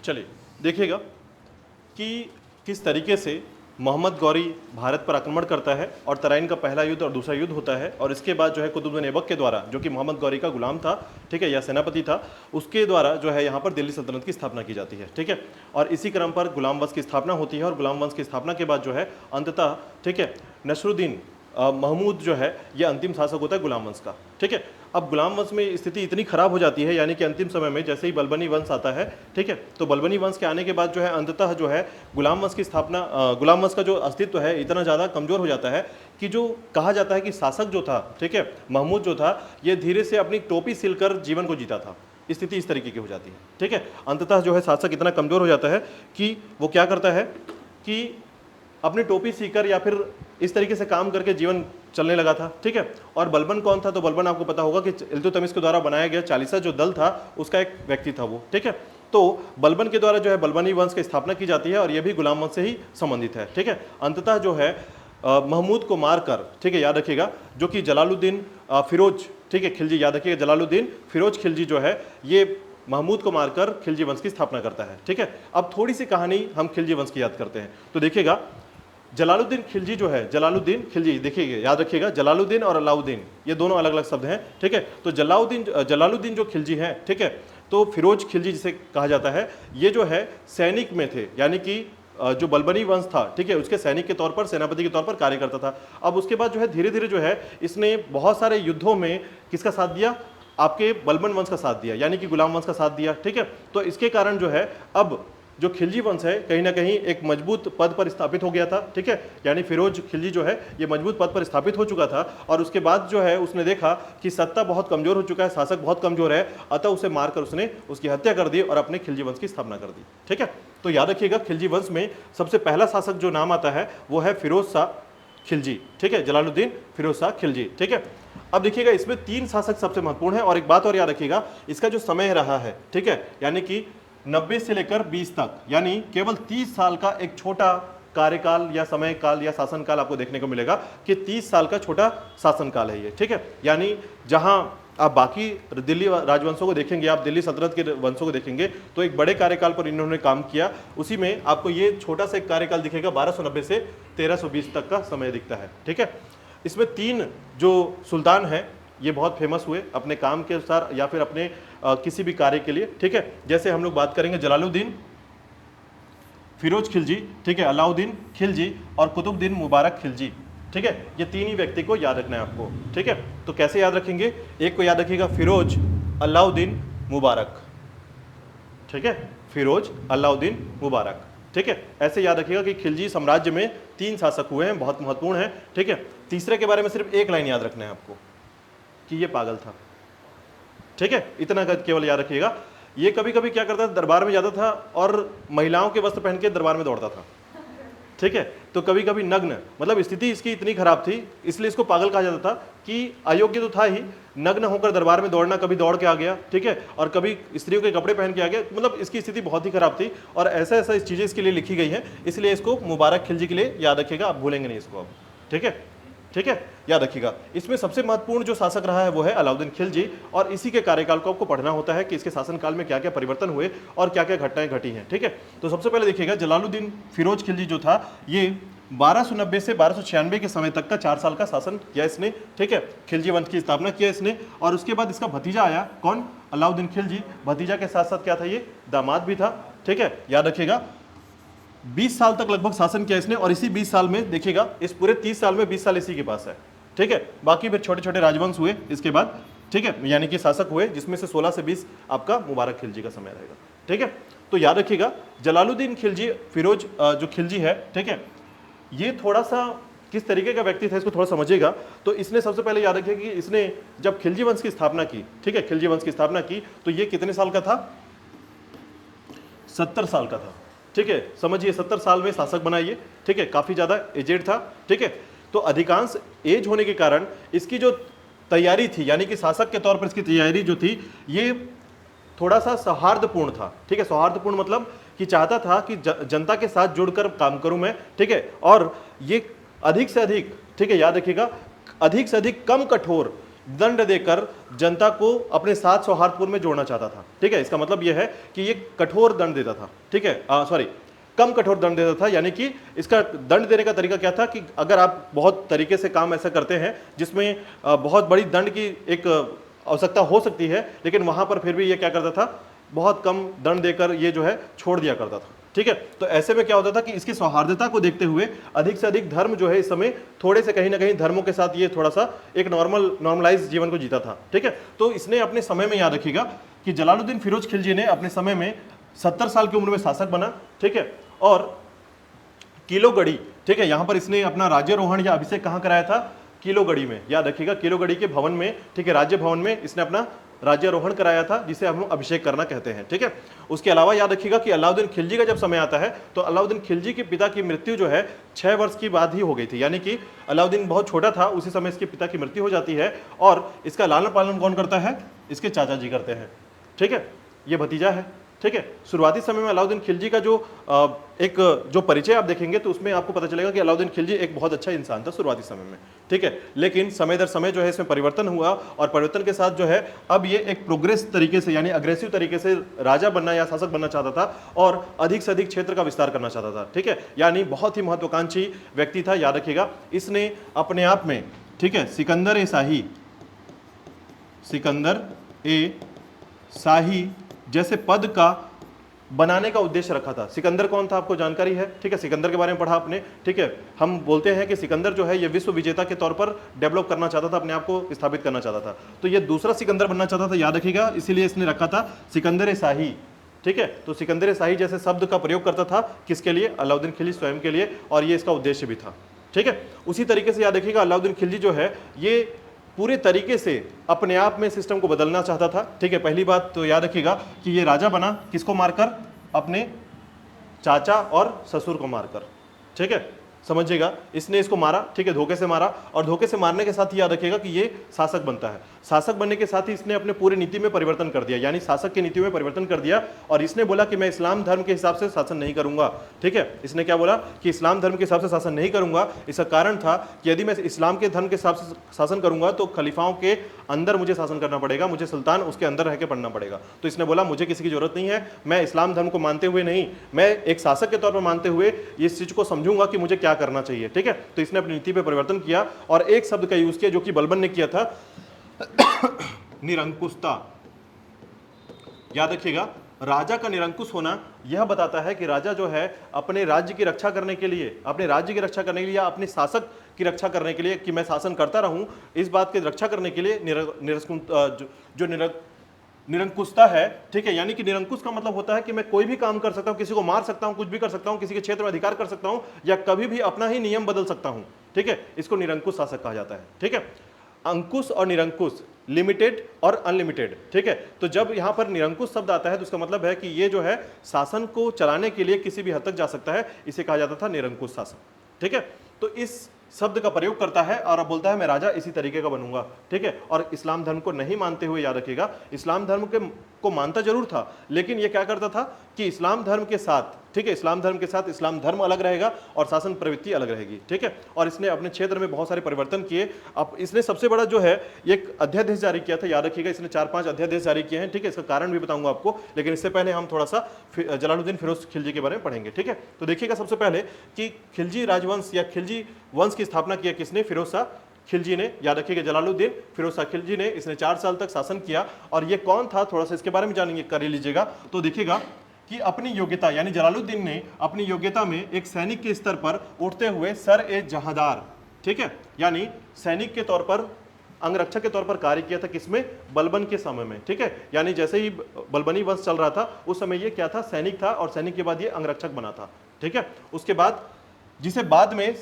चलिए देखिएगा कि किस तरीके से मोहम्मद गौरी भारत पर आक्रमण करता है और तराइन का पहला युद्ध और दूसरा युद्ध होता है, और इसके बाद जो है कुतुबुद्दीन ऐबक के द्वारा, जो कि मोहम्मद गौरी का गुलाम था, ठीक है, या सेनापति था, उसके द्वारा जो है यहाँ पर दिल्ली सल्तनत की स्थापना की जाती है, ठीक है। और इसी क्रम पर गुलाम वंश की स्थापना होती है, और गुलाम वंश की स्थापना के बाद जो है अंततः, ठीक है, नसरुद्दीन महमूद जो है ये अंतिम शासक होता है गुलाम वंश का, ठीक है। अब गुलाम वंश में स्थिति इतनी खराब हो जाती है, यानी कि अंतिम समय में जैसे ही बलबनी वंश आता है, ठीक है, तो बलबनी वंश के आने के बाद जो है अंततः जो है गुलाम वंश की स्थापना, गुलाम वंश का जो अस्तित्व है इतना ज़्यादा कमज़ोर हो जाता है कि जो कहा जाता है कि शासक जो था, ठीक है, महमूद जो था, ये धीरे से अपनी टोपी सिलकर जीवन को जीता था। स्थिति इस तरीके की हो जाती है, ठीक है। अंततः जो है शासक इतना कमज़ोर हो जाता है कि वो क्या करता है कि अपनी टोपी सीकर या फिर इस तरीके से काम करके जीवन चलने लगा था, ठीक है। और बलबन कौन था? तो बलबन आपको पता होगा कि इल्तुतमिश के द्वारा बनाया गया चालीसा जो दल था उसका एक व्यक्ति था वो, ठीक है। तो बलबन के द्वारा जो है बलबनी वंश की स्थापना की जाती है और यह भी गुलाम वंश से ही संबंधित है, ठीक है। अंततः जो है महमूद को मारकर, ठीक है, याद रखिएगा, जो कि जलालुद्दीन फिरोज, ठीक है, खिलजी, याद रखिएगा, जलालुद्दीन फिरोज खिलजी जो है ये महमूद को मारकर खिलजी वंश की स्थापना करता है, ठीक है। अब थोड़ी सी कहानी हम खिलजी वंश की याद करते हैं तो देखिएगा, जलालुद्दीन खिलजी जो है, जलालुद्दीन खिलजी, देखिएगा, याद रखिएगा, जलालुद्दीन और अलाउद्दीन ये दोनों अलग अलग शब्द हैं, ठीक है। तो जलालुद्दीन जो खिलजी हैं, ठीक है, तो फिरोज खिलजी जिसे कहा जाता है, ये जो है सैनिक में थे, यानी कि जो बलबनी वंश था, ठीक है, उसके सैनिक के तौर पर, सेनापति के तौर पर कार्य करता था। अब उसके बाद जो है धीरे धीरे जो है इसने बहुत सारे युद्धों में किसका साथ दिया? आपके बलबन वंश का साथ दिया, यानी कि गुलाम वंश का साथ दिया, ठीक है। तो इसके कारण जो है अब जो खिलजी वंश है कहीं ना कहीं एक मजबूत पद पर स्थापित हो गया था, ठीक है, यानी फिरोज खिलजी जो है ये मजबूत पद पर स्थापित हो चुका था। और उसके बाद जो है उसने देखा कि सत्ता बहुत कमजोर हो चुका है, शासक बहुत कमजोर है, अतः उसे मारकर उसने उसकी हत्या कर दी और अपने खिलजी वंश की स्थापना कर दी, ठीक है। तो याद रखिएगा, खिलजी वंश में सबसे पहला शासक जो नाम आता है वो है फिरोज शाह खिलजी, ठीक है, जलालुद्दीन फिरोज शाह खिलजी, ठीक है। अब देखिएगा, इसमें 3 शासक सबसे महत्वपूर्ण है, और एक बात और याद रखिएगा, इसका जो समय रहा है, ठीक है, यानी कि 90 से लेकर 20 तक, यानी केवल 30 साल का एक छोटा कार्यकाल या समय काल या शासनकाल आपको देखने को मिलेगा कि 30 साल का छोटा शासनकाल है ये, ठीक है। यानी जहां आप बाकी दिल्ली राजवंशों को देखेंगे, आप दिल्ली सल्तनत के वंशों को देखेंगे तो एक बड़े कार्यकाल पर इन्होंने काम किया, उसी में आपको ये छोटा सा एक कार्यकाल दिखेगा, 1290 से 1320 तक का समय दिखता है, ठीक है। इसमें 3 जो सुल्तान हैं ये बहुत फेमस हुए अपने काम के अनुसार या फिर अपने किसी भी कार्य के लिए, ठीक है। जैसे हम लोग बात करेंगे जलालुद्दीन फिरोज खिलजी, ठीक है, अलाउद्दीन खिलजी और कुतुबुद्दीन मुबारक खिलजी, ठीक है। ये 3 ही व्यक्ति को याद रखना है आपको, ठीक है। तो कैसे याद रखेंगे? एक को याद रखिएगा फिरोज अलाउद्दीन मुबारक, ठीक है, फिरोज अलाउद्दीन मुबारक, ठीक है। ऐसे याद रखिएगा कि खिलजी साम्राज्य में 3 शासक हुए हैं, बहुत महत्वपूर्ण है, ठीक है। तीसरे के बारे में सिर्फ एक लाइन याद रखना है आपको कि ये पागल था, ठीक है, इतना केवल याद रखिएगा। ये कभी कभी क्या करता था, दरबार में जाता था और महिलाओं के वस्त्र पहन के दरबार में दौड़ता था, ठीक है। तो कभी कभी नग्न, मतलब स्थिति इसकी इतनी खराब थी इसलिए इसको पागल कहा जाता था कि अयोग्य तो था ही, नग्न होकर दरबार में दौड़ना, कभी दौड़ के आ गया, ठीक है, और कभी स्त्रियों के कपड़े पहन के आ गया, मतलब इसकी स्थिति बहुत ही खराब थी। और ऐसा ऐसा इस चीज़ें इसके लिए लिखी गई हैं, इसलिए इसको मुबारक खिलजी के लिए याद रखिएगा, आप भूलेंगे नहीं इसको अब, ठीक है, ठीक है, याद रखिएगा। इसमें सबसे महत्वपूर्ण जो शासक रहा है वो है अलाउद्दीन खिलजी, और इसी के कार्यकाल को आपको पढ़ना होता है कि इसके शासनकाल में क्या क्या परिवर्तन हुए और क्या क्या घटनाएं घटी हैं, ठीक है। तो सबसे पहले देखिएगा, जलालुद्दीन फिरोज खिलजी जो था ये 1290 से 1296 के समय तक का 4 साल का शासन किया इसने, ठीक है, खिलजी वंश की स्थापना किया इसने। और उसके बाद इसका भतीजा आया, कौन? अलाउद्दीन खिलजी। भतीजा के साथ साथ क्या था, ये दामाद भी था, ठीक है, याद रखिएगा। 20 साल तक लगभग शासन किया इसने, और इसी 20 साल में देखिएगा, इस पूरे 30 साल में 20 साल इसी के पास है, ठीक है। बाकी फिर छोटे छोटे राजवंश हुए इसके बाद, ठीक है, यानी कि शासक हुए, जिसमें से 16 से 20 आपका मुबारक खिलजी का समय रहेगा, ठीक है। तो याद रखिएगा, जलालुद्दीन खिलजी फिरोज जो खिलजी है, ठीक है, ये थोड़ा सा किस तरीके का व्यक्ति था इसको थोड़ा समझिएगा। तो इसने सबसे पहले याद रखिए कि इसने जब खिलजी वंश की स्थापना की, ठीक है, खिलजी वंश की स्थापना की, तो ये कितने साल का था? 70 साल का था, ठीक है। समझिए 70 साल में शासक बनाइए, ठीक है, काफी ज्यादा एजेड था, ठीक है। तो अधिकांश एज होने के कारण इसकी जो तैयारी थी, यानी कि शासक के तौर पर इसकी तैयारी जो थी ये थोड़ा सा सौहार्दपूर्ण था, ठीक है। सौहार्दपूर्ण मतलब कि चाहता था कि जनता के साथ जुड़कर काम करूं मैं, ठीक है, और ये अधिक से अधिक, ठीक है, याद रखिएगा, अधिक से अधिक कम कठोर दंड देकर जनता को अपने साथ सौहार्दपूर्ण में जोड़ना चाहता था। ठीक है, इसका मतलब यह है कि ये कठोर दंड देता था। ठीक है, सॉरी, कम कठोर दंड देता था। यानी कि इसका दंड देने का तरीका क्या था कि अगर आप बहुत तरीके से काम ऐसा करते हैं जिसमें बहुत बड़ी दंड की एक आवश्यकता हो सकती है, लेकिन वहां पर फिर भी ये क्या करता था, बहुत कम दंड देकर ये जो है छोड़ दिया करता था। ठीक है, तो ऐसे में क्या होता था कि इसकी सौहार्दता को देखते हुए अधिक से अधिक धर्म जो है इस समय थोड़े से कहीं ना कहीं धर्मों के साथ ये थोड़ा सा एक नॉर्मलाइज जीवन को जीता था। ठीक है, तो इसने अपने समय में, याद रखिएगा कि जलालुद्दीन फिरोज खिलजी ने अपने समय में 70 साल की उम्र में शासक बना। ठीक है, और किलोगढ़ी, ठीक है, यहां पर इसने अपना राज्यारोहण या अभिषेक कहां कराया था, किलोगढ़ी में। याद रखिएगा, किलोगढ़ी के भवन में, ठीक है, राज्य भवन में इसने अपना राज्यारोहण कराया था, जिसे हम अभिषेक करना कहते हैं। ठीक है, उसके अलावा याद रखिएगा कि अलाउद्दीन खिलजी का जब समय आता है तो अलाउद्दीन खिलजी के पिता की मृत्यु जो है 6 वर्ष की बाद ही हो गई थी। यानी कि अलाउद्दीन बहुत छोटा था, उसी समय इसके पिता की मृत्यु हो जाती है, और इसका लालन पालन कौन करता है, इसके चाचा जी करते हैं। ठीक है, ये भतीजा है। ठीक है, शुरुआती समय में अलाउद्दीन खिलजी का जो परिचय आप देखेंगे तो उसमें आपको पता चलेगा कि अलाउद्दीन खिलजी एक बहुत अच्छा इंसान था शुरुआती समय में। ठीक है, लेकिन समय दर समय जो है इसमें परिवर्तन हुआ, और परिवर्तन के साथ जो है अब ये एक प्रोग्रेस तरीके से, यानी अग्रेसिव तरीके से राजा बनना या शासक बनना चाहता था, और अधिक से अधिक क्षेत्र का विस्तार करना चाहता था। ठीक है, यानी बहुत ही महत्वाकांक्षी व्यक्ति था। याद रखिएगा, इसने अपने आप में, ठीक है, सिकंदर ए शाही जैसे पद का बनाने का उद्देश्य रखा था। सिकंदर कौन था, आपको जानकारी है। ठीक है, सिकंदर के बारे में पढ़ा आपने। ठीक है, हम बोलते हैं कि सिकंदर जो है ये विश्व विजेता के तौर पर डेवलप करना चाहता था, अपने आप को स्थापित करना चाहता था। तो ये दूसरा सिकंदर बनना चाहता था, याद रखिएगा, इसीलिए इसने रखा था सिकंदर शाही। ठीक है, तो सिकंदर शाही जैसे शब्द का प्रयोग करता था, किसके लिए, अलाउद्दीन खिलजी स्वयं के लिए, और ये इसका उद्देश्य भी था। ठीक है, उसी तरीके से याद रखिएगा, अलाउद्दीन खिलजी जो है ये पूरे तरीके से अपने आप में सिस्टम को बदलना चाहता था। ठीक है, पहली बात तो याद रखिएगा कि ये राजा बना किसको मारकर, अपने चाचा और ससुर को मारकर। ठीक है, समझिएगा, इसने इसको मारा। ठीक है, धोखे से मारा, और धोखे से मारने के साथ ही याद रखिएगा कि ये शासक बनता है। शासक बनने के साथ ही इसने अपने पूरी नीति में परिवर्तन कर दिया, यानी शासक की नीति में परिवर्तन कर दिया, और इसने बोला कि मैं इस्लाम धर्म के हिसाब से शासन नहीं करूंगा। ठीक है, इसने क्या बोला कि इस्लाम धर्म के हिसाब से शासन नहीं करूंगा। इसका कारण था कि यदि मैं इस्लाम के धर्म के हिसाब से शासन करूंगा तो खलीफाओं के अंदर मुझे शासन करना पड़ेगा, मुझे सुल्तान उसके अंदर रह के पढ़ना पड़ेगा। तो इसने बोला मुझे किसी की जरूरत नहीं है, मैं इस्लाम धर्म को मानते हुए नहीं, मैं एक शासक के तौर पर मानते हुए इस चीज को समझूंगा कि मुझे क्या करना चाहिए। ठीक है, तो इसने अपनी नीति पे परिवर्तन किया, और एक शब्द का यूज किया जो कि बलबन ने किया था, निरंकुशता। याद रखिएगा, राजा का निरंकुश होना यह बताता है कि राजा जो है अपने राज्य की रक्षा करने के लिए, या अपने शासक की रक्षा करने के लिए, कि मैं शासन करता रहूं, इस बात की रक्षा करने के लिए निरंकुशता है। ठीक है, यानी कि निरंकुश का मतलब होता है कि मैं कोई भी काम कर सकता हूं, किसी को मार सकता हूं, कुछ भी कर सकता हूं, किसी के क्षेत्र में अधिकार कर सकता हूं, या कभी भी अपना ही नियम बदल सकता हूं। ठीक है, इसको निरंकुश शासक कहा जाता है। ठीक है, अंकुश और निरंकुश, लिमिटेड और अनलिमिटेड। ठीक है, तो जब यहां पर निरंकुश शब्द आता है तो इसका मतलब है कि ये जो है शासन को चलाने के लिए किसी भी हद तक जा सकता है, इसे कहा जाता था निरंकुश शासक। ठीक है, तो इस शब्द का प्रयोग करता है और अब बोलता है मैं राजा इसी तरीके का बनूंगा। ठीक है, और इस्लाम धर्म को नहीं मानते हुए, याद रखिएगा, इस्लाम धर्म को मानता जरूर था, लेकिन ये क्या करता था कि इस्लाम धर्म के साथ, ठीक है, इस्लाम धर्म के साथ इस्लाम धर्म अलग रहेगा और शासन प्रवृत्ति अलग रहेगी। ठीक है, और इसने अपने क्षेत्र में बहुत सारे परिवर्तन किए। अब इसने सबसे बड़ा जो है एक अध्यादेश जारी किया था, याद रखिएगा, इसने 4-5 अध्यादेश जारी किए हैं। ठीक है, इसका कारण भी बताऊंगा आपको, लेकिन इससे पहले हम थोड़ा सा जलालुद्दीन फिरोज खिलजी के बारे में पढ़ेंगे। ठीक है, तो देखिएगा सबसे पहले कि खिलजी राजवंश या खिलजी वंश की स्थापना किया किसने, फिरोज शाह खिलजी ने। याद रखिएगा, जलालुद्दीन फिरोज शाह खिलजी ने, इसने 4 साल तक शासन किया। और ये कौन था, थोड़ा सा इसके बारे में जानेंगे, कर लीजिएगा। तो देखिएगा कि अपनी योग्यता, यानी जलालुद्दीन ने अपनी योग्यता में एक सैनिक के स्तर पर उठते हुए सर ए जहांदार, ठीक है, यानी सैनिक के तौर पर, अंगरक्षक के तौर पर कार्य किया था, किसमें, बलबन के समय में। ठीक है, यानी जैसे ही बलबनी वंश चल रहा था उस समय ये क्या था, सैनिक था, और सैनिक के बाद ये अंगरक्षक बना था। ठीक है, उसके बाद जिसे बाद में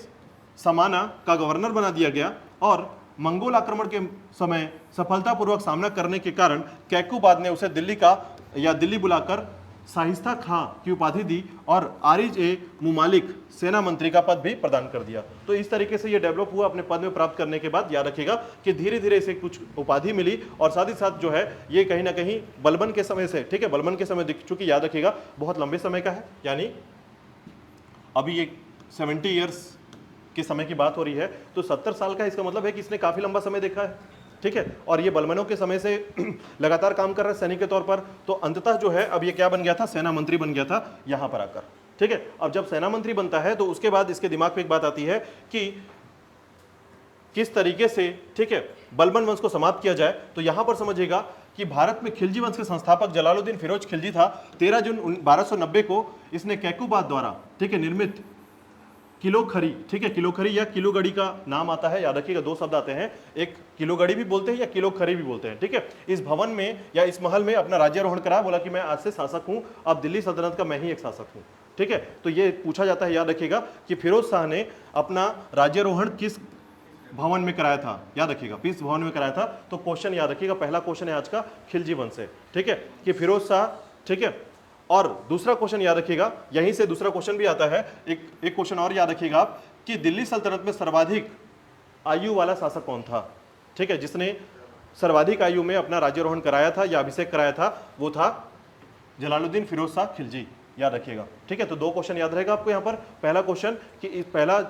समाना का गवर्नर बना दिया गया, और मंगोल आक्रमण के समय सफलतापूर्वक सामना करने के कारण कैकूबाद ने उसे दिल्ली बुलाकर शाहिस्ता खां की उपाधि दी और आरिज ए मुमालिक सेना मंत्री का पद भी प्रदान कर दिया। तो इस तरीके से ये डेवलप हुआ अपने पद में प्राप्त करने के बाद। याद रखिएगा कि धीरे धीरे इसे कुछ उपाधि मिली, और साथ ही साथ जो है ये कहीं ना कहीं बलबन के समय से, ठीक है, बलबन के समय दिख चुकी, याद रखिएगा बहुत लंबे समय का है, यानी अभी ये 70 ईयर्स के समय की बात हो रही है, तो 70 साल का, इसका मतलब है कि इसने काफी लंबा समय देखा है। ठीक है, और ये बलमनों के समय से लगातार काम कर रहे हैं सैनिक के तौर पर। तो अंततः जो है अब ये क्या बन गया था, सेना मंत्री बन गया था यहां पर आकर। ठीक है, अब जब सेना मंत्री बनता है तो उसके बाद इसके दिमाग में एक बात आती है कि किस तरीके से, ठीक है, बलबन वंश को समाप्त किया जाए। तो यहां पर समझिएगा कि भारत में खिलजी वंश के संस्थापक जलालुद्दीन फिरोज खिलजी था। 13 जून 1290 को इसने कैकुबाद द्वारा, ठीक है, निर्मित किलोखरी, ठीक है, किलोखरी या किलोगढ़ी का नाम आता है, याद रखिएगा, दो शब्द आते हैं, एक किलोगढ़ी भी बोलते हैं या किलोखरी भी बोलते हैं। ठीक है, इस भवन में या इस महल में अपना राज्यारोहण करा, बोला कि मैं आज से शासक हूं, अब दिल्ली सल्तनत का मैं ही एक शासक हूं। ठीक है, तो ये पूछा जाता है, याद रखिएगा, कि फिरोज शाह ने अपना राज्यारोहण किस भवन में कराया था, याद रखिएगा, किस भवन में कराया था। तो क्वेश्चन याद रखिएगा, पहला क्वेश्चन है आज का खिलजी वंश से। ठीक है, कि फिरोज शाह, ठीक है, और दूसरा क्वेश्चन याद रखिएगा, यहीं से दूसरा क्वेश्चन भी आता है, एक क्वेश्चन और याद रखिएगा आप, कि दिल्ली सल्तनत में सर्वाधिक आयु वाला शासक कौन था। ठीक है, जिसने सर्वाधिक आयु में अपना राज्यारोहण कराया था या अभिषेक कराया था, वो था जलालुद्दीन फिरोज शाह खिलजी, याद रखिएगा। ठीक है, तो दो क्वेश्चन याद रहेगा आपको यहाँ पर। पहला क्वेश्चन कि इस पहला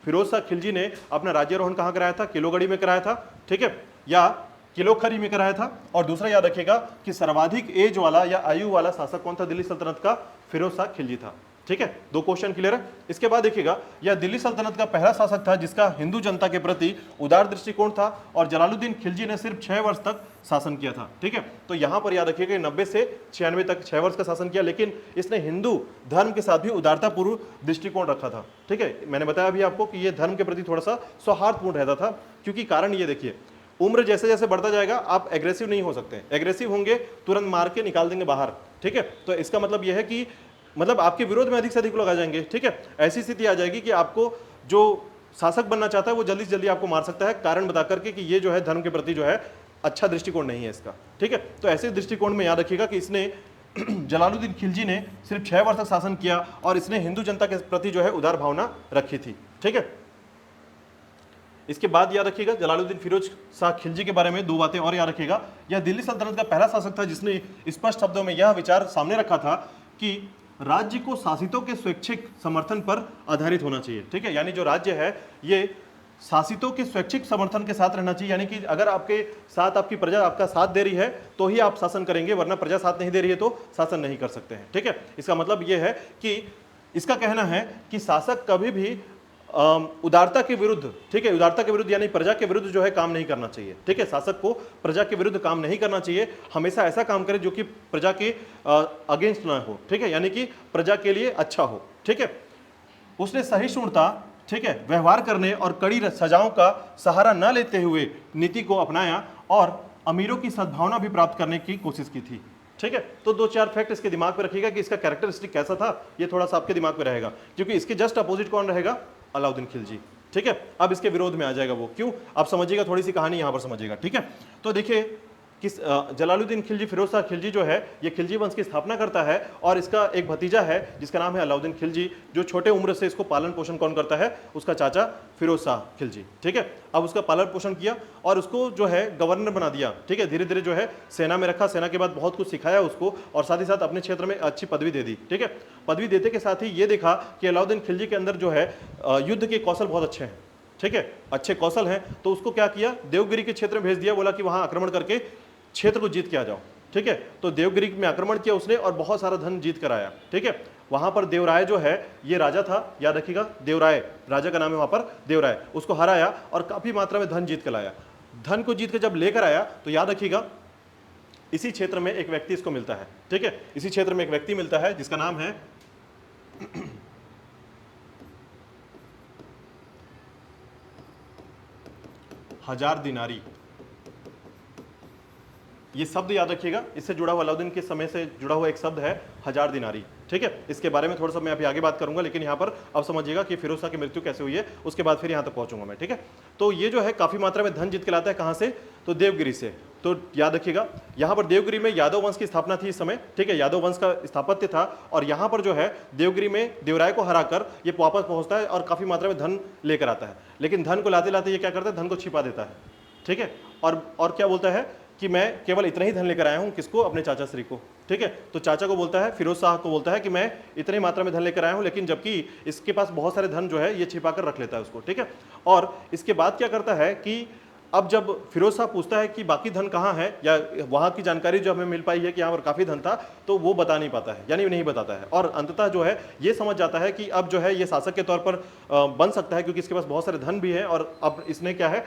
फिरोज शाह खिलजी ने अपना राज्यारोहण कहाँ कराया था, किलोगढ़ी में कराया था, ठीक है, या किलोखरी में कराया था। और दूसरा याद रखिएगा कि सर्वाधिक एज वाला या आयु वाला शासक कौन था दिल्ली सल्तनत का, फिरोज शाह खिलजी था। ठीक है, दो क्वेश्चन क्लियर है। इसके बाद देखिएगा, यह दिल्ली सल्तनत का पहला शासक था जिसका हिंदू जनता के प्रति उदार दृष्टिकोण था, और जलालुद्दीन खिलजी ने सिर्फ 6 वर्ष तक शासन किया था। ठीक है, तो यहां पर याद रखिएगा 90 से 96 तक 6 वर्ष का शासन किया, लेकिन इसने हिंदू धर्म के साथ भी उदारतापूर्व दृष्टिकोण रखा था। ठीक है, मैंने बताया अभी आपको कि यह धर्म के प्रति थोड़ा सा सौहार्दपूर्ण रहता था, क्योंकि कारण ये देखिए, उम्र जैसे जैसे बढ़ता जाएगा आप एग्रेसिव नहीं हो सकते, एग्रेसिव होंगे तुरंत मार के निकाल देंगे बाहर। ठीक है, तो इसका मतलब यह है कि मतलब आपके विरोध में अधिक से अधिक लोग आ जाएंगे। ठीक है, ऐसी स्थिति आ जाएगी कि आपको जो शासक बनना चाहता है वो जल्दी से जल्दी आपको मार सकता है, कारण बता करके कि ये जो है धर्म के प्रति जो है अच्छा दृष्टिकोण नहीं है इसका। ठीक है, तो ऐसे दृष्टिकोण में याद रखिएगा कि इसने जलालुद्दीन खिलजी ने सिर्फ 6 वर्ष तक शासन किया, और इसने हिंदू जनता के प्रति जो है उदार भावना रखी थी। ठीक है, इसके बाद याद रखिएगा जलालुद्दीन फिरोज शाह खिलजी के बारे में दो बातें और याद रखिएगा। यह दिल्ली सल्तनत का पहला शासक था जिसने स्पष्ट शब्दों में यह विचार सामने रखा था कि राज्य को शासितों के स्वैच्छिक समर्थन पर आधारित होना चाहिए। ठीक है, यानी जो राज्य है ये शासितों के स्वैच्छिक समर्थन के साथ रहना चाहिए, यानी कि अगर आपके साथ आपकी प्रजा आपका साथ दे रही है तो ही आप शासन करेंगे, वरना प्रजा साथ नहीं दे रही है तो शासन नहीं कर सकते हैं। ठीक है, इसका मतलब यह है कि इसका कहना है कि शासक कभी भी उदारता के विरुद्ध, ठीक है, उदारता के विरुद्ध यानी प्रजा के विरुद्ध जो है काम नहीं करना चाहिए। ठीक है, शासक को प्रजा के विरुद्ध काम नहीं करना चाहिए, हमेशा ऐसा काम करे जो कि प्रजा के अगेंस्ट ना हो। ठीक है, यानी कि प्रजा के लिए अच्छा हो। ठीक है, उसने सहिष्णुता, ठीक है, व्यवहार करने और कड़ी सजाओं का सहारा न लेते हुए नीति को अपनाया और अमीरों की सद्भावना भी प्राप्त करने की कोशिश की थी। ठीक है, तो दो चार फैक्ट इसके दिमाग में रखिएगा कि इसका कैरेक्टरिस्टिक कैसा था, ये थोड़ा सा आपके दिमाग में रहेगा, क्योंकि इसके जस्ट अपोजिट कौन रहेगा, अलाउद्दीन खिलजी। ठीक है, अब इसके विरोध में आ जाएगा वो, क्यों, आप समझिएगा, थोड़ी सी कहानी यहां पर समझिएगा। ठीक है, तो देखिए किस जलालुद्दीन खिलजी, फिरोज शाह खिलजी जो है ये खिलजी वंश की स्थापना करता है, और इसका एक भतीजा है जिसका नाम है अलाउद्दीन खिलजी, जो छोटे उम्र से इसको पालन पोषण कौन करता है, उसका चाचा फिरोज शाह खिलजी। ठीक है, अब उसका पालन पोषण किया और उसको जो है गवर्नर बना दिया। ठीक है, धीरे धीरे जो है सेना में रखा, सेना के बाद बहुत कुछ सिखाया उसको, और साथ ही साथ अपने क्षेत्र में अच्छी पदवी दे दी। ठीक है, पदवी देते के साथ ही ये देखा कि अलाउद्दीन खिलजी के अंदर जो है युद्ध के कौशल बहुत अच्छे हैं। ठीक है, अच्छे कौशल हैं, तो उसको क्या किया, देवगिरी के क्षेत्र में भेज दिया, बोला कि वहां आक्रमण करके क्षेत्र को जीत के आ जाओ। ठीक है, तो देवगिरी में आक्रमण किया उसने और बहुत सारा धन जीत कर आया। ठीक है, वहां पर देवराय जो है ये राजा था, याद रखिएगा, देवराय राजा का नाम है वहां पर, देवराय, उसको हराया और काफी मात्रा में धन जीत कर लाया। धन को जीत के जब लेकर आया तो याद रखिएगा इसी क्षेत्र में एक व्यक्ति इसको मिलता है। ठीक है, इसी क्षेत्र में एक व्यक्ति मिलता है जिसका नाम है हजार दिनारी। ये शब्द याद रखिएगा, इससे जुड़ा हुआ अलाउद्दीन के समय से जुड़ा हुआ एक शब्द है हजार दिनारी। ठीक है, इसके बारे में थोड़ा सा मैं अभी आगे बात करूंगा, लेकिन यहाँ पर अब समझिएगा कि फिरोज शाह की मृत्यु कैसे हुई है, उसके बाद फिर यहाँ तक पहुंचूंगा मैं। ठीक है, तो ये जो है काफी मात्रा में धन जीत के लाता है, कहाँ से, तो देवगिरी से। तो याद रखिएगा यहाँ पर देवगिरी में यादव वंश की स्थापना थी इस समय। ठीक है, यादव वंश का स्थापत्य था, और यहाँ पर जो है देवगिरी में देवराय को हराकर ये वापस पहुंचता है और काफी मात्रा में धन लेकर आता है, लेकिन धन को लाते लाते ये क्या करता है, धन को छिपा देता है। ठीक है, और क्या बोलता है कि मैं केवल इतना ही धन लेकर आया हूं, किसको, अपने चाचा श्री को। ठीक है, तो चाचा को बोलता है, फिरोज शाह को बोलता है कि मैं इतनी मात्रा में धन लेकर आया हूं, लेकिन जबकि इसके पास बहुत सारे धन जो है ये छिपा कर रख लेता है उसको। ठीक है, और इसके बाद क्या करता है कि अब जब फिरोज शाह पूछता है कि बाकी धन कहाँ है, या वहाँ की जानकारी जो हमें मिल पाई है कि यहाँ पर काफ़ी धन था, तो वो बता नहीं पाता है, यानी नहीं बताता है, और अंततः जो है ये समझ जाता है कि अब जो है ये शासक के तौर पर बन सकता है, क्योंकि इसके पास बहुत सारे धन भी है, और अब इसने क्या है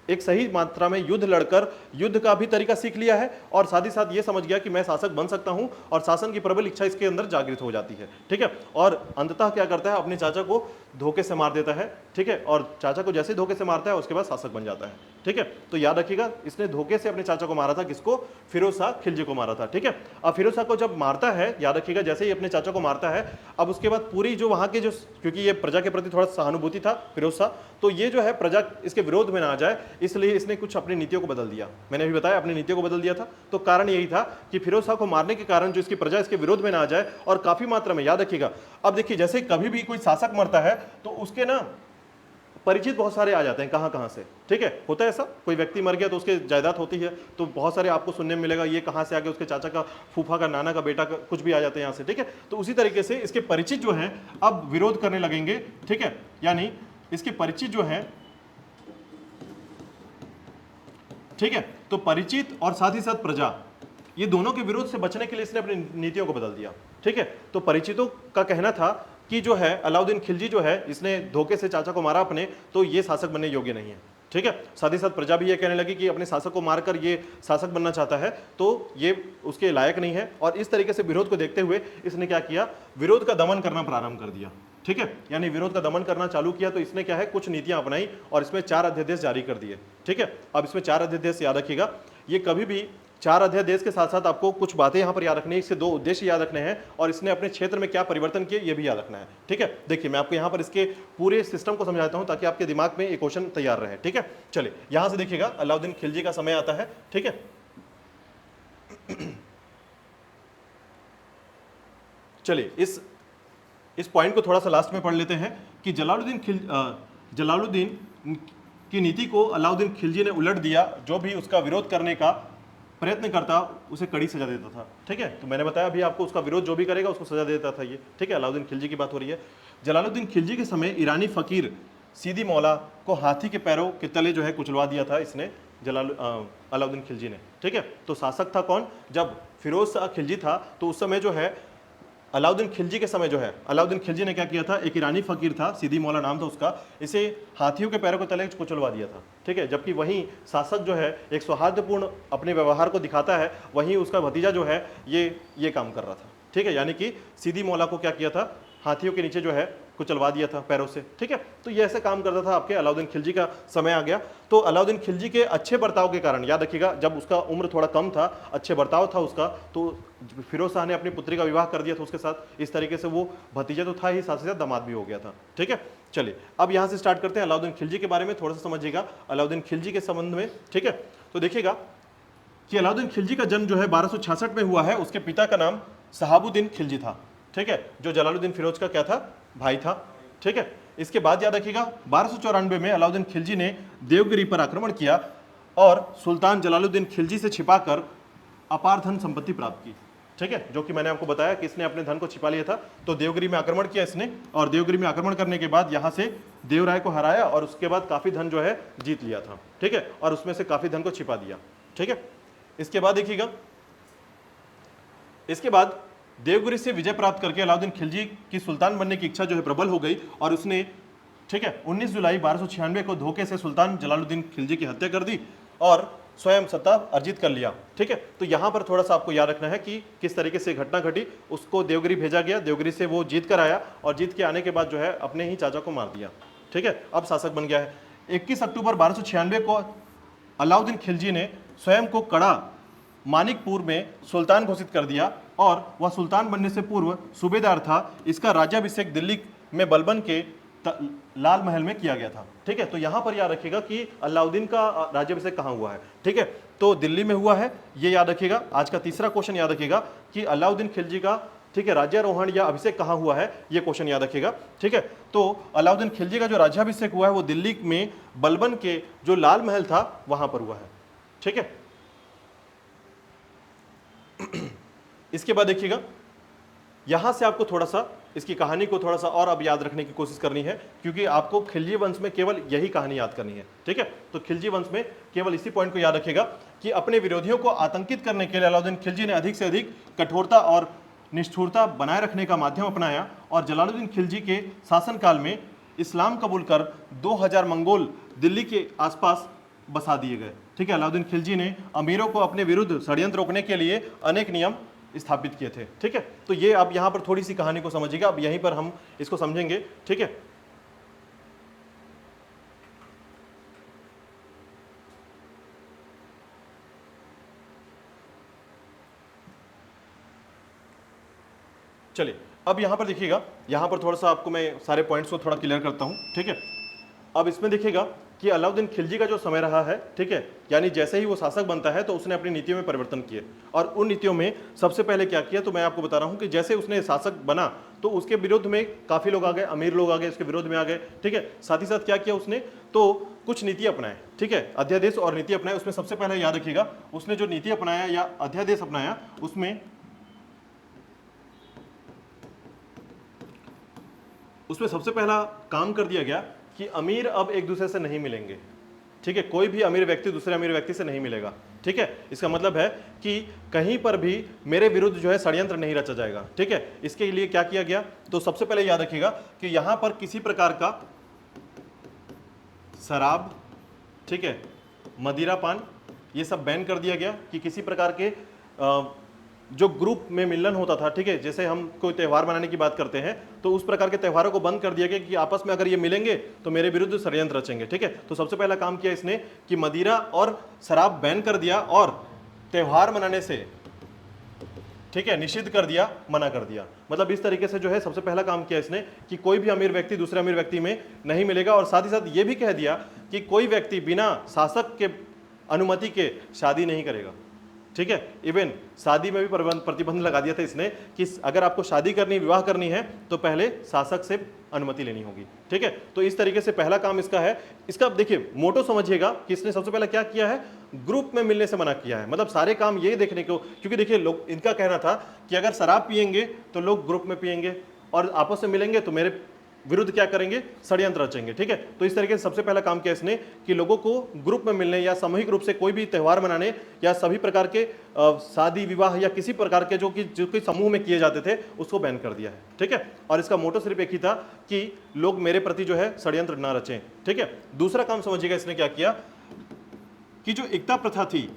एक सही मात्रा में युद्ध लड़कर युद्ध का भी तरीका सीख लिया है, और साथ ही साथ ये समझ गया कि मैं शासक बन सकता हूं, और शासन की प्रबल इच्छा इसके अंदर जागृत हो जाती है। ठीक है, और अंततः क्या करता है, अपने चाचा को धोखे से मार देता है। ठीक है, और चाचा को जैसे धोखे से मारता है उसके बाद शासक बन जाता है। ठीक है, तो याद रखिएगा इसने धोखे से अपने चाचा को मारा था, किसको, फिरोज शाह खिलजी को मारा था। ठीक है, अब फिरोज शाह को जब मारता है, याद रखिएगा जैसे ही अपने चाचा को मारता है, अब उसके बाद पूरी जो वहां के जो, क्योंकि ये प्रजा के प्रति थोड़ा सहानुभूति था फिरोज शाह, तो ये जो है प्रजा इसके विरोध में ना आ जाए, इसलिए इसने कुछ अपनी नीतियों को बदल दिया। मैंने अभी बताया अपनी नीतियों को बदल दिया था, तो कारण यही था कि फिरोज शाह को मारने के कारण जो इसकी प्रजा इसके विरोध में ना आ जाए, और काफी मात्रा में, याद रखिएगा। अब देखिए जैसे कभी भी कोई शासक मरता है तो उसके ना परिचित बहुत सारे आ जाते हैं, कहां कहां से। ठीक है, होता है ऐसा, कोई व्यक्ति मर गया तो उसके जायदाद होती है, तो बहुत सारे आपको सुनने में मिलेगा ये कहां से आ गया, उसके चाचा का, फूफा का, नाना का बेटा का, कुछ भी आ जाते हैं यहां से। ठीक है, तो उसी तरीके से इसके परिचित जो है अब विरोध करने लगेंगे। ठीक है, यानी इसके परिचित जो है, ठीक है, तो परिचित और साथ ही साथ प्रजा, ये दोनों के विरोध से बचने के लिए इसने अपनी नीतियों को बदल दिया। ठीक है, तो परिचितों का कहना था कि जो है अलाउद्दीन खिलजी जो है इसने धोखे से चाचा को मारा अपने, तो ये शासक बनने योग्य नहीं है। ठीक है, साथ ही साथ प्रजा भी ये कहने लगी कि अपने शासक को मारकर ये शासक बनना चाहता है, तो ये उसके लायक नहीं है, और इस तरीके से विरोध को देखते हुए इसने क्या किया, विरोध का दमन करना प्रारंभ कर दिया। ठीक है, यानी विरोध का दमन करना चालू किया, तो इसने क्या है कुछ नीतियां अपनाई और इसमें 4 अध्यादेश जारी कर दिए। ठीक है, अब इसमें 4 अध्यादेश याद रखिएगा, ये कभी भी 4 अध्यादेश के साथ साथ आपको कुछ बातें यहां पर याद रखनी है, इससे 2 उद्देश्य याद रखने हैं, और इसने अपने क्षेत्र में क्या परिवर्तन किए ये भी याद रखना है। ठीक है, देखिए मैं आपको यहां पर इसके पूरे सिस्टम को समझाता हूं ताकि आपके दिमाग में एक क्वेश्चन तैयार रहे। ठीक है, चलिए यहां से देखिएगा अलाउद्दीन खिलजी का समय आता है। ठीक है, चलिए इस पॉइंट को थोड़ा सा लास्ट में पढ़ लेते हैं कि जलालुद्दीन की नीति को अलाउद्दीन खिलजी ने उलट दिया। जो भी उसका विरोध करने का प्रयत्न करता उसे कड़ी सजा देता था। ठीक है, तो मैंने बताया अभी आपको, उसका विरोध जो भी करेगा उसको सजा देता था ये। ठीक है, अलाउद्दीन खिलजी की बात हो रही है। जलालुद्दीन खिलजी के समय ईरानी फकीर सीदी मौला को हाथी के पैरों के तले जो है कुचलवा दिया था इसने, अलाउद्दीन खिलजी ने। ठीक है, तो शासक था कौन, जब फिरोज शाह खिलजी था तो उस समय जो है अलाउद्दीन खिलजी के समय जो है अलाउद्दीन खिलजी ने क्या किया था, एक ईरानी फकीर था, सीदी मौला नाम था उसका, इसे हाथियों के पैरों के तले कुचलवा दिया था। ठीक है, जबकि वहीं शासक जो है एक सौहार्दपूर्ण अपने व्यवहार को दिखाता है, वहीं उसका भतीजा जो है ये काम कर रहा था। ठीक है, यानी कि सीदी मौला को क्या किया था, हाथियों के नीचे जो है कुचलवा दिया था पैरों से। ठीक है, तो ये ऐसे काम करता था। आपके अलाउद्दीन खिलजी का समय आ गया, तो अलाउद्दीन खिलजी के अच्छे बर्ताव के कारण, याद रखिएगा जब उसका उम्र थोड़ा कम था, अच्छे बर्ताव था उसका, तो फिरोज शाह ने अपनी पुत्री का विवाह कर दिया था उसके साथ। इस तरीके से वो भतीजा तो था ही, साथ ही साथ दामाद भी हो गया था। ठीक है, चलिए अब यहाँ से स्टार्ट करते हैं अलाउद्दीन खिलजी के बारे में, थोड़ा सा समझिएगा अलाउद्दीन खिलजी के संबंध में। ठीक है, तो देखिएगा कि अलाउद्दीन खिलजी का जन्म जो है 1266 में हुआ है। उसके पिता का नाम शहाबुद्दीन खिलजी था। ठीक है, जो जलालुद्दीन फिरोज का क्या था, भाई था। ठीक है, इसके बाद याद रखिएगा 1294 में अलाउद्दीन खिलजी ने देवगिरी पर आक्रमण किया और सुल्तान जलालुद्दीन खिलजी से छिपाकर अपार धन संपत्ति प्राप्त की। ठीक है, जो कि मैंने आपको बताया कि इसने अपने धन को छिपा लिया था, तो देवगिरी में आक्रमण किया इसने, और देवगिरी में आक्रमण करने के बाद यहाँ से देवराय को हराया और उसके बाद काफी धन जो है जीत लिया था। ठीक है, और उसमें से काफी धन को छिपा दिया। ठीक है, इसके बाद देखिएगा, इसके बाद देवगिरी से विजय प्राप्त करके अलाउद्दीन खिलजी की सुल्तान बनने की इच्छा जो है प्रबल हो गई, और उसने, ठीक है, 19 जुलाई 1296 को धोखे से सुल्तान जलालुद्दीन खिलजी की हत्या कर दी और स्वयं सत्ता अर्जित कर लिया। ठीक है, तो यहां पर थोड़ा सा आपको याद रखना है कि किस तरीके से घटना घटी। उसको देवगिरी भेजा गया, देवगिरी से वो जीत कर आया, और जीत के आने के बाद जो है अपने ही चाचा को मार दिया। ठीक है, अब शासक बन गया है। 21 अक्टूबर 1296 को अलाउद्दीन खिलजी ने स्वयं को कड़ा मानिकपुर में सुल्तान घोषित कर दिया, और वह सुल्तान बनने से पूर्व सूबेदार था। इसका राज्याभिषेक दिल्ली में बलबन के लाल महल में किया गया था। ठीक है, तो यहां पर याद रखिएगा कि अलाउद्दीन का राज्याभिषेक कहां हुआ है। ठीक है, तो दिल्ली में हुआ है, ये याद रखिएगा। आज का तीसरा क्वेश्चन याद रखिएगा कि अलाउद्दीन खिलजी का, ठीक है, राज्यारोहण या अभिषेक कहां हुआ है, ये क्वेश्चन याद रखिएगा। ठीक है, तो अलाउद्दीन खिलजी का जो राज्याभिषेक हुआ है वो दिल्ली में बलबन के जो लाल महल था वहां पर हुआ है। ठीक है, इसके बाद देखिएगा, यहां से आपको थोड़ा सा इसकी कहानी को थोड़ा सा और अब याद रखने की कोशिश करनी है, क्योंकि आपको खिलजी वंश में केवल यही कहानी याद करनी है। ठीक है, तो खिलजी वंश में केवल इसी पॉइंट को याद रखिएगा कि अपने विरोधियों को आतंकित करने के लिए अलाउद्दीन खिलजी ने अधिक से अधिक कठोरता और निष्ठुरता बनाए रखने का माध्यम अपनाया, और जलालुद्दीन खिलजी के शासनकाल में इस्लाम कबूल कर 2000 मंगोल दिल्ली के आसपास बसा दिए गए। ठीक है, अलाउद्दीन खिलजी ने अमीरों को अपने विरुद्ध षड्यंत्र रोकने के लिए अनेक नियम स्थापित किए थे। ठीक है, तो ये अब यहां पर थोड़ी सी कहानी को समझिएगा, अब यहीं पर हम इसको समझेंगे। ठीक है, चलिए अब यहां पर देखिएगा, यहां पर थोड़ा सा आपको मैं सारे पॉइंट्स को थोड़ा क्लियर करता हूं। ठीक है, अब इसमें देखिएगा कि अलाउद्दीन खिलजी का जो समय रहा है, ठीक है, यानी जैसे ही वो शासक बनता है तो उसने अपनी नीतियों में परिवर्तन किए, और उन नीतियों में सबसे पहले क्या किया तो मैं आपको बता रहा हूं कि जैसे उसने शासक बना तो उसके विरुद्ध में काफी लोग आ गए, अमीर लोग आ गए, उसके विरोध में आ गए। ठीक है, साथ ही साथ क्या किया उसने, तो कुछ नीति अपनाए। ठीक है, अध्यादेश और नीति अपनाए। उसमें सबसे पहले याद रखिएगा उसने जो नीति अपनाया या अध्यादेश अपनाया, उसमें सबसे पहला काम कर दिया गया कि अमीर अब एक दूसरे से नहीं मिलेंगे। ठीक है, कोई भी अमीर व्यक्ति दूसरे अमीर व्यक्ति से नहीं मिलेगा। ठीक है, इसका मतलब है कि कहीं पर भी मेरे विरुद्ध जो है षड्यंत्र नहीं रचा जाएगा। ठीक है, इसके लिए क्या किया गया, तो सबसे पहले याद रखिएगा कि यहां पर किसी प्रकार का शराब, ठीक है, मदिरा पान, ये सब बैन कर दिया गया कि किसी प्रकार के जो ग्रुप में मिलन होता था। ठीक है, जैसे हम कोई त्यौहार मनाने की बात करते हैं तो उस प्रकार के त्यौहारों को बंद कर दिया गया कि आपस में अगर ये मिलेंगे तो मेरे विरुद्ध षड्यंत्र रचेंगे। ठीक है, तो सबसे पहला काम किया इसने कि मदिरा और शराब बैन कर दिया और त्यौहार मनाने से, ठीक है, निषिद्ध कर दिया, मना कर दिया। मतलब इस तरीके से जो है सबसे पहला काम किया इसने कि कोई भी अमीर व्यक्ति दूसरे अमीर व्यक्ति में नहीं मिलेगा, और साथ ही साथ ये भी कह दिया कि कोई व्यक्ति बिना शासक के अनुमति के शादी नहीं करेगा। ठीक है, इवन शादी में भी प्रतिबंध लगा दिया था इसने कि अगर आपको शादी करनी, विवाह करनी है तो पहले शासक से अनुमति लेनी होगी। ठीक है, तो इस तरीके से पहला काम इसका है। इसका देखिए मोटो समझिएगा कि इसने सबसे पहले क्या किया है, ग्रुप में मिलने से मना किया है। मतलब सारे काम ये देखने को, क्योंकि देखिए लोग, इनका कहना था कि अगर शराब पियेंगे तो लोग ग्रुप में पियेंगे और आपस में मिलेंगे तो मेरे विरुद्ध क्या करेंगे, षड्यंत्र रचेंगे। ठीक है, तो इस तरीके से सबसे पहला काम किया इसने कि लोगों को ग्रुप में मिलने या सामूहिक रूप से कोई भी त्यौहार मनाने या सभी प्रकार के शादी विवाह या किसी प्रकार के जो कि समूह में किए जाते थे उसको बैन कर दिया है। ठीक है, और इसका मोटो सिर्फ एक ही था कि लोग मेरे प्रति जो है षड्यंत्र ना रचें। ठीक है, दूसरा काम समझिएगा इसने क्या किया कि जो एकता प्रथा थी,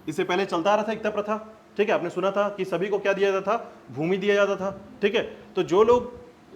इससे पहले चलता आ रहा था एकता प्रथा। ठीक है, आपने सुना था कि सभी को क्या दिया जाता था, भूमि दिया जाता था। ठीक है, तो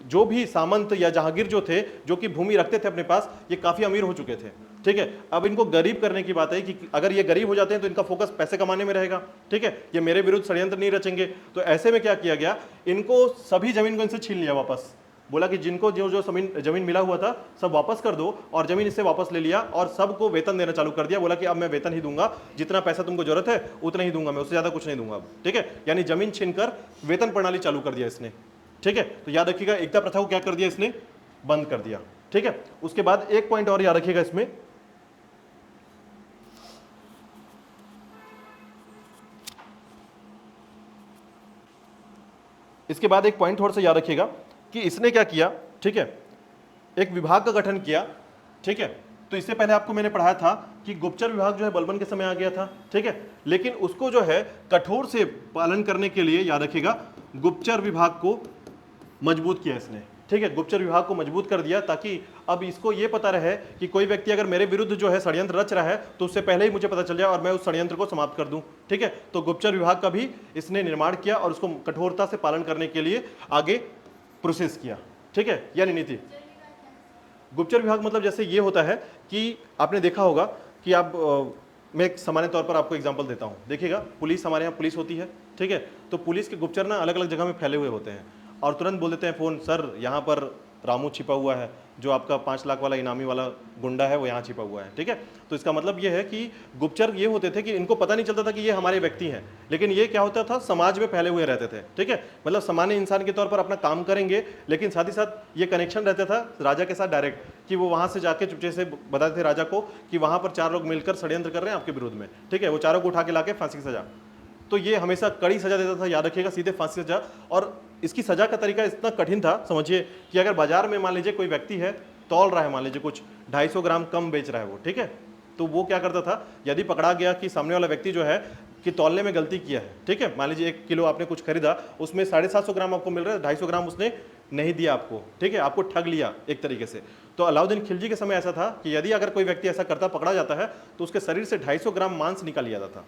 जो भी सामंत या जहांगीर जो थे, जो कि भूमि रखते थे अपने पास, ये काफी अमीर हो चुके थे। ठीक है, अब इनको गरीब करने की बात है कि अगर ये गरीब हो जाते हैं तो इनका फोकस पैसे कमाने में रहेगा। ठीक है, ये मेरे विरुद्ध षड्यंत्र नहीं रचेंगे। तो ऐसे में क्या किया गया, इनको सभी जमीन को इनसे छीन लिया वापस। बोला कि जिनको जो जो जमीन मिला हुआ था सब वापस कर दो, और जमीन इससे वापस ले लिया और सबको वेतन देना चालू कर दिया। बोला कि अब मैं वेतन ही दूंगा, जितना पैसा तुमको जरूरत है उतना ही दूंगा मैं, उससे ज्यादा कुछ नहीं दूंगा अब। ठीक है, यानी जमीन छीनकर वेतन प्रणाली चालू कर दिया इसने। ठीक है, तो याद रखिएगा एकता प्रथा को क्या कर दिया इसने, बंद कर दिया। ठीक है, उसके बाद एक पॉइंट और याद रखिएगा इसमें, इसके बाद एक पॉइंट थोड़ा सा याद रखिएगा कि इसने क्या किया। ठीक है, एक विभाग का गठन किया। ठीक है, तो इससे पहले आपको मैंने पढ़ाया था कि गुप्तचर विभाग जो है बलबन के समय आ गया था। ठीक है, लेकिन उसको जो है कठोर से पालन करने के लिए याद रखिएगा गुप्तचर विभाग को मजबूत किया इसने। ठीक है, गुप्तचर विभाग को मजबूत कर दिया ताकि अब इसको ये पता रहे कि कोई व्यक्ति अगर मेरे विरुद्ध जो है षड्यंत्र रच रहा है तो उससे पहले ही मुझे पता चल जाए और मैं उस षड्यंत्र को समाप्त कर दूं। ठीक है, तो गुप्तचर विभाग का भी इसने निर्माण किया और उसको कठोरता से पालन करने के लिए आगे प्रोसेस किया। ठीक है, यानी नीति। गुप्तचर विभाग मतलब जैसे ये होता है कि आपने देखा होगा कि आप मैं एक सामान्य तौर पर आपको एग्जांपल देता हूँ। देखिएगा, पुलिस, हमारे यहाँ पुलिस होती है। ठीक है, तो पुलिस के गुप्तचर ना अलग अलग जगह में फैले हुए होते हैं और तुरंत बोल देते हैं फ़ोन, सर यहाँ पर रामू छिपा हुआ है, जो आपका 5 लाख वाला इनामी वाला गुंडा है वो यहाँ छिपा हुआ है। ठीक है, तो इसका मतलब ये है कि गुप्तचर ये होते थे कि इनको पता नहीं चलता था कि ये हमारे व्यक्ति हैं, लेकिन ये क्या होता था, समाज में फैले हुए रहते थे। ठीक है, मतलब सामान्य इंसान के तौर पर अपना काम करेंगे, लेकिन साथ ही साथ ये कनेक्शन रहता था राजा के साथ डायरेक्ट, कि वो वहाँ से जाके चुपचे से बताते थे राजा को कि वहाँ पर 4 लोग मिलकर षड्यंत्र कर रहे हैं आपके विरोध में। ठीक है, वो चारों को उठा के ला के फांसी की सजा, तो ये हमेशा कड़ी सजा देता था, याद रखिएगा, सीधे फांसी सजा। और इसकी सजा का तरीका इतना कठिन था, समझिए कि अगर बाजार में मान लीजिए कोई व्यक्ति है, तौल रहा है, मान लीजिए कुछ 250 ग्राम कम बेच रहा है वो, ठीक है, तो वो क्या करता था, यदि पकड़ा गया कि सामने वाला व्यक्ति जो है कि तौलने में गलती किया है, ठीक है, मान लीजिए 1 किलो आपने कुछ खरीदा, उसमें 750 ग्राम आपको मिल रहा है, 250 ग्राम उसने नहीं दिया आपको, ठीक है, आपको ठग लिया एक तरीके से। तो अलाउद्दीन खिलजी के समय ऐसा था कि यदि अगर कोई व्यक्ति ऐसा करता, पकड़ा जाता है, तो उसके शरीर से 250 ग्राम मांस निकाल लिया जाता,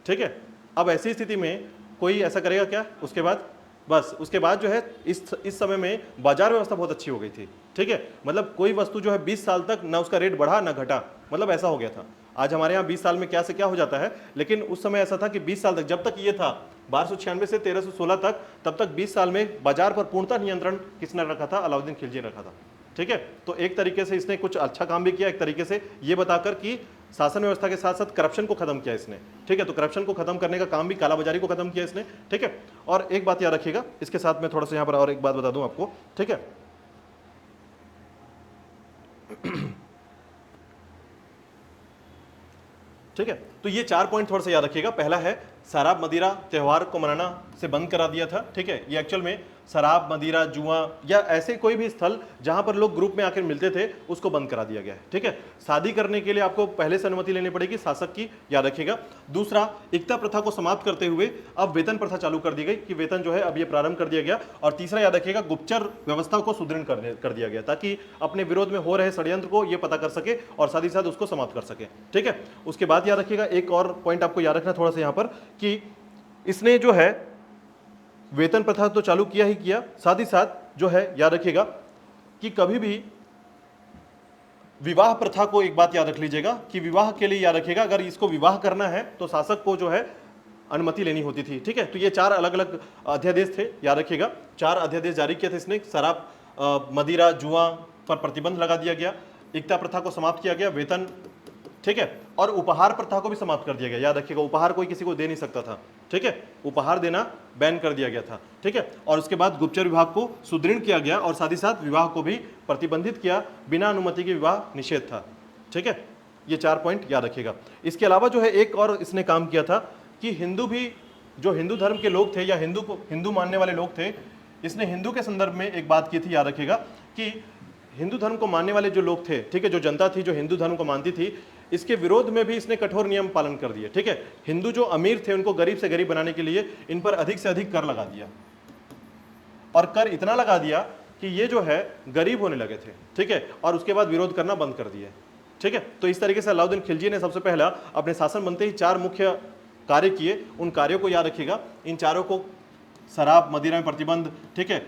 ठीक है। अब ऐसी स्थिति में कोई ऐसा करेगा क्या उसके बाद? बस उसके बाद जो है इस समय में बाजार व्यवस्था बहुत अच्छी हो गई थी, ठीक है, मतलब कोई वस्तु जो है 20 साल तक ना उसका रेट बढ़ा ना घटा, मतलब ऐसा हो गया था। आज हमारे यहाँ 20 साल में क्या से क्या हो जाता है, लेकिन उस समय ऐसा था कि 20 साल तक, जब तक ये था 1296 से 1316 तक, तब तक 20 साल में बाजार पर पूर्णतः नियंत्रण किसने रखा था? अलाउद्दीन खिलजी ने रखा था, ठीक है। तो एक तरीके से इसने कुछ अच्छा काम भी किया, एक तरीके से ये बताकर कि शासन व्यवस्था के साथ साथ करप्शन को खत्म किया इसने, ठीक है। तो करप्शन को खत्म करने का काम भी, कालाबाजारी को खत्म किया इसने, ठीक है। और एक बात याद रखिएगा, इसके साथ में थोड़ा सा यहाँ पर और एक बात बता दूं आपको, ठीक है। ठीक है, तो ये 4 पॉइंट थोड़ा सा याद रखिएगा। पहला है शराब मदिरा त्योहार को मनाना से बंद करा दिया था, ठीक है। ये एक्चुअल में शराब मदिरा जुआ या ऐसे कोई भी स्थल जहां पर लोग ग्रुप में आकर मिलते थे उसको बंद करा दिया गया है, ठीक है। शादी करने के लिए आपको पहले से अनुमति लेनी पड़ेगी शासक की, याद रखिएगा। दूसरा, एकता प्रथा को समाप्त करते हुए अब वेतन प्रथा चालू कर दी गई कि वेतन जो है अब ये प्रारंभ कर दिया गया। और तीसरा याद रखिएगा, गुप्तचर व्यवस्था को सुदृढ़ कर दिया गया ताकि अपने विरोध में हो रहे षड्यंत्र को ये पता कर सके और साथ ही साथ उसको समाप्त कर सके, ठीक है। उसके बाद याद रखिएगा, एक और पॉइंट आपको याद रखना थोड़ा सा यहाँ पर, कि इसने जो है वेतन प्रथा तो चालू किया ही किया, साथ ही साथ जो है याद रखिएगा कि कभी भी विवाह प्रथा को, एक बात याद रख लीजिएगा कि विवाह के लिए याद रखिएगा, अगर इसको विवाह करना है तो शासक को जो है अनुमति लेनी होती थी, ठीक है। तो ये 4 अलग अलग अध्यादेश थे, याद रखिएगा 4 अध्यादेश जारी किए थे इसने। शराब मदिरा जुआ पर प्रतिबंध लगा दिया गया, एकता प्रथा को समाप्त किया गया, वेतन, ठीक है, और उपहार प्रथा को भी समाप्त कर दिया गया। याद रखिएगा, उपहार कोई किसी को दे नहीं सकता था, ठीक है, उपहार देना बैन कर दिया गया था, ठीक है। और उसके बाद गुप्तचर विभाग को सुदृढ़ किया गया और साथ ही साथ विवाह को भी प्रतिबंधित किया, बिना अनुमति के विवाह निषेध था, ठीक है। ये 4 पॉइंट याद रखिएगा। इसके अलावा जो है एक और इसने काम किया था कि हिंदू भी, जो हिंदू धर्म के लोग थे या हिंदू मानने वाले लोग थे, इसने हिंदू के संदर्भ में एक बात की थी, याद रखिएगा कि हिंदू धर्म को मानने वाले जो लोग थे, ठीक है, जो जनता थी जो हिंदू धर्म को मानती थी, इसके विरोध में भी इसने कठोर नियम पालन कर दिए, ठीक है। हिंदू जो अमीर थे उनको गरीब से गरीब बनाने के लिए इन पर अधिक से अधिक कर लगा दिया, और कर इतना लगा दिया कि ये जो है गरीब होने लगे थे, ठीक है, और उसके बाद विरोध करना बंद कर दिए, ठीक है। तो इस तरीके से अलाउद्दीन खिलजी ने सबसे पहला अपने शासन बनते ही 4 मुख्य कार्य किए। उन कार्यों को याद रखिएगा, इन चारों को, शराब मदिरा में प्रतिबंध, ठीक है,